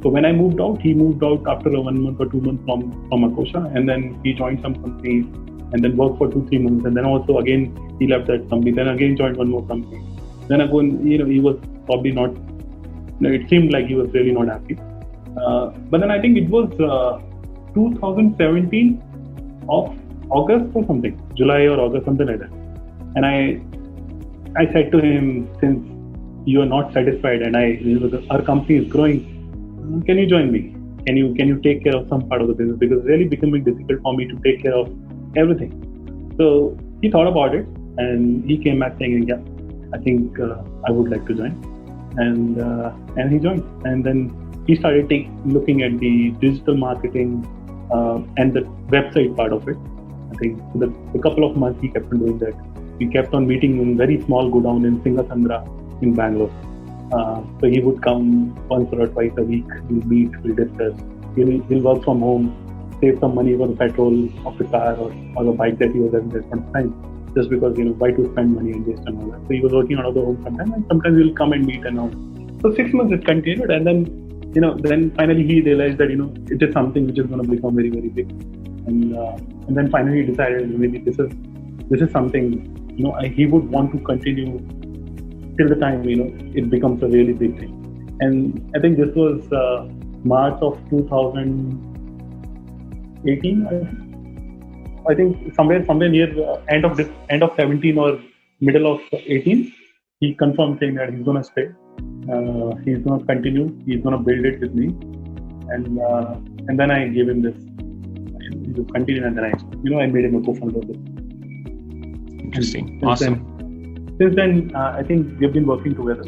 So when I moved out, he moved out after 1 month or 2 months from Akosha, and then he joined some companies and then worked for 2-3 months, and then also again he left that company, then again joined one more company. Then again, he was probably not. It seemed like he was really not happy. But then I think it was 2017 of August or something, July or August, something like that. And I said to him, since you are not satisfied and our company is growing, can you join me? Can you take care of some part of the business? Because it's really becoming difficult for me to take care of everything. So he thought about it, and he came back saying, yeah, I think I would like to join. And he joined. And then he started looking at the digital marketing and the website part of it. I think for a couple of months he kept on doing that. We kept on meeting in very small godown in Singasandra in Bangalore. So he would come once or twice a week. We'll meet, we'll discuss. He'll work from home, save some money for the petrol of the car or the bike that he was having at one time. Just because, why to spend money and waste and all that. So he was working out of the home sometimes, and sometimes we'll come and meet and all. So 6 months it continued, and then, then finally he realized that, it is something which is going to become very, very big. And then finally he decided maybe this is something, he would want to continue till the time, it becomes a really big thing. And I think this was March of 2018, I think somewhere near end of 17 or middle of 18, he confirmed saying that he's gonna stay. He's gonna continue. He's gonna build it with me, and then I gave him this to continue, and then I made him a co-founder of it. Interesting. Awesome. Since then, I think we've been working together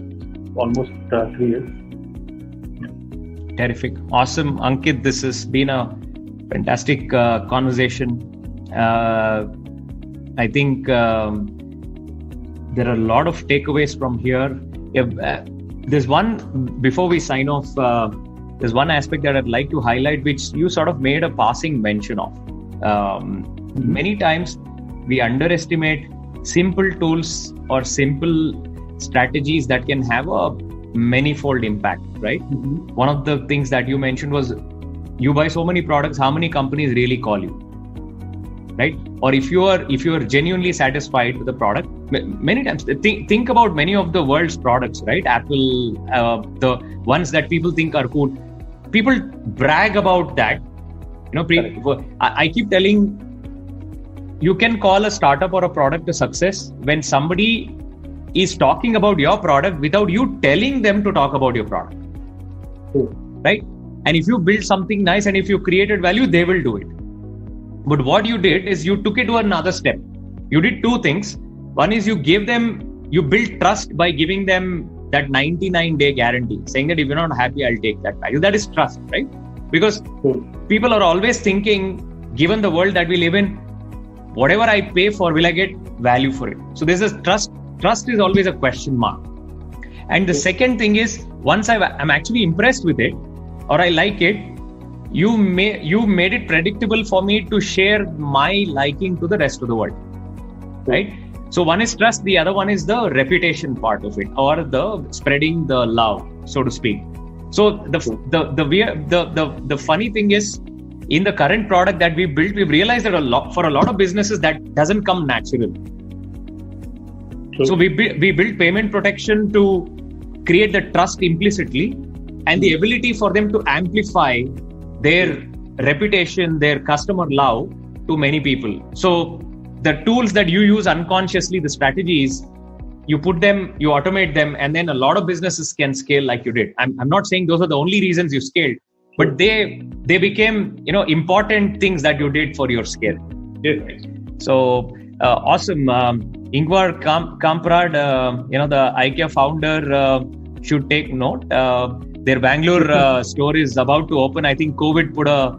almost 3 years. Terrific. Awesome. Ankit, this has been a fantastic conversation. I think there are a lot of takeaways from here. There's one, before we sign off, there's one aspect that I'd like to highlight, which you sort of made a passing mention of. Many times we underestimate simple tools or simple strategies that can have a manifold impact, right? One of the things that you mentioned was you buy so many products, how many companies really call you, right? Or if you are genuinely satisfied with the product, many times think about many of the world's products, right? Apple, the ones that people think are cool, people brag about that. I keep telling, you can call a startup or a product a success when somebody is talking about your product without you telling them to talk about your product, right? And if you build something nice and if you created value, they will do it. But what you did is you took it to another step. You did two things. One is you built trust by giving them that 99-day guarantee, saying that if you're not happy, I'll take that value. That is trust, right? Because people are always thinking, given the world that we live in, whatever I pay for, will I get value for it? So this is trust. Trust is always a question mark. And the second thing is, once I'm actually impressed with it, or I like it, you made it predictable for me to share my liking to the rest of the world, right? So one is trust, the other one is the reputation part of it, or the spreading the love, so to speak. So the funny thing is, in the current product that we built, we've realized that for a lot of businesses that doesn't come natural. So we built payment protection to create the trust implicitly and the ability for them to amplify their reputation, their customer love to many people. So the tools that you use unconsciously, the strategies, you put them, you automate them, and then a lot of businesses can scale like you did. I'm not saying those are the only reasons you scaled, but they became important things that you did for your scale. Yes. So awesome. Ingvar Kamprad, the IKEA founder, should take note. Their Bangalore store is about to open. I think COVID put a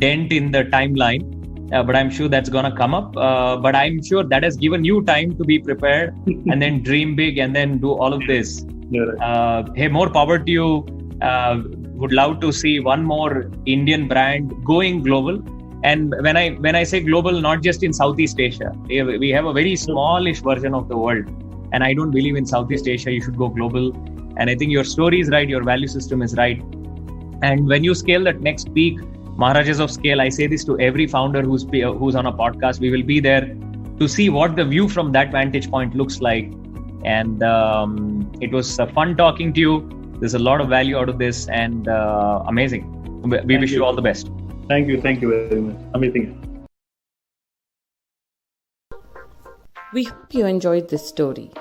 dent in the timeline, but I'm sure that's going to come up. But I'm sure that has given you time to be prepared and then dream big and then do all of this. Right. Hey, more power to you. Would love to see one more Indian brand going global. And when I say global, not just in Southeast Asia, we have a very smallish version of the world. And I don't believe in Southeast Asia, you should go global. And I think your story is right, your value system is right. And when you scale that next peak, Maharajas of Scale, I say this to every founder who's on a podcast, we will be there to see what the view from that vantage point looks like. And it was fun talking to you. There's a lot of value out of this and amazing. We wish you all the best. Thank you very much. Amazing. We hope you enjoyed this story.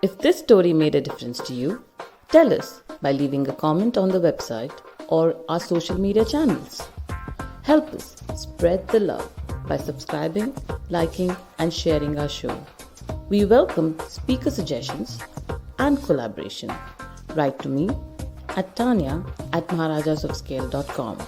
If this story made a difference to you, tell us by leaving a comment on the website or our social media channels. Help us spread the love by subscribing, liking, and sharing our show. We welcome speaker suggestions and collaboration. Write to me at tanya@maharajasofscale.com.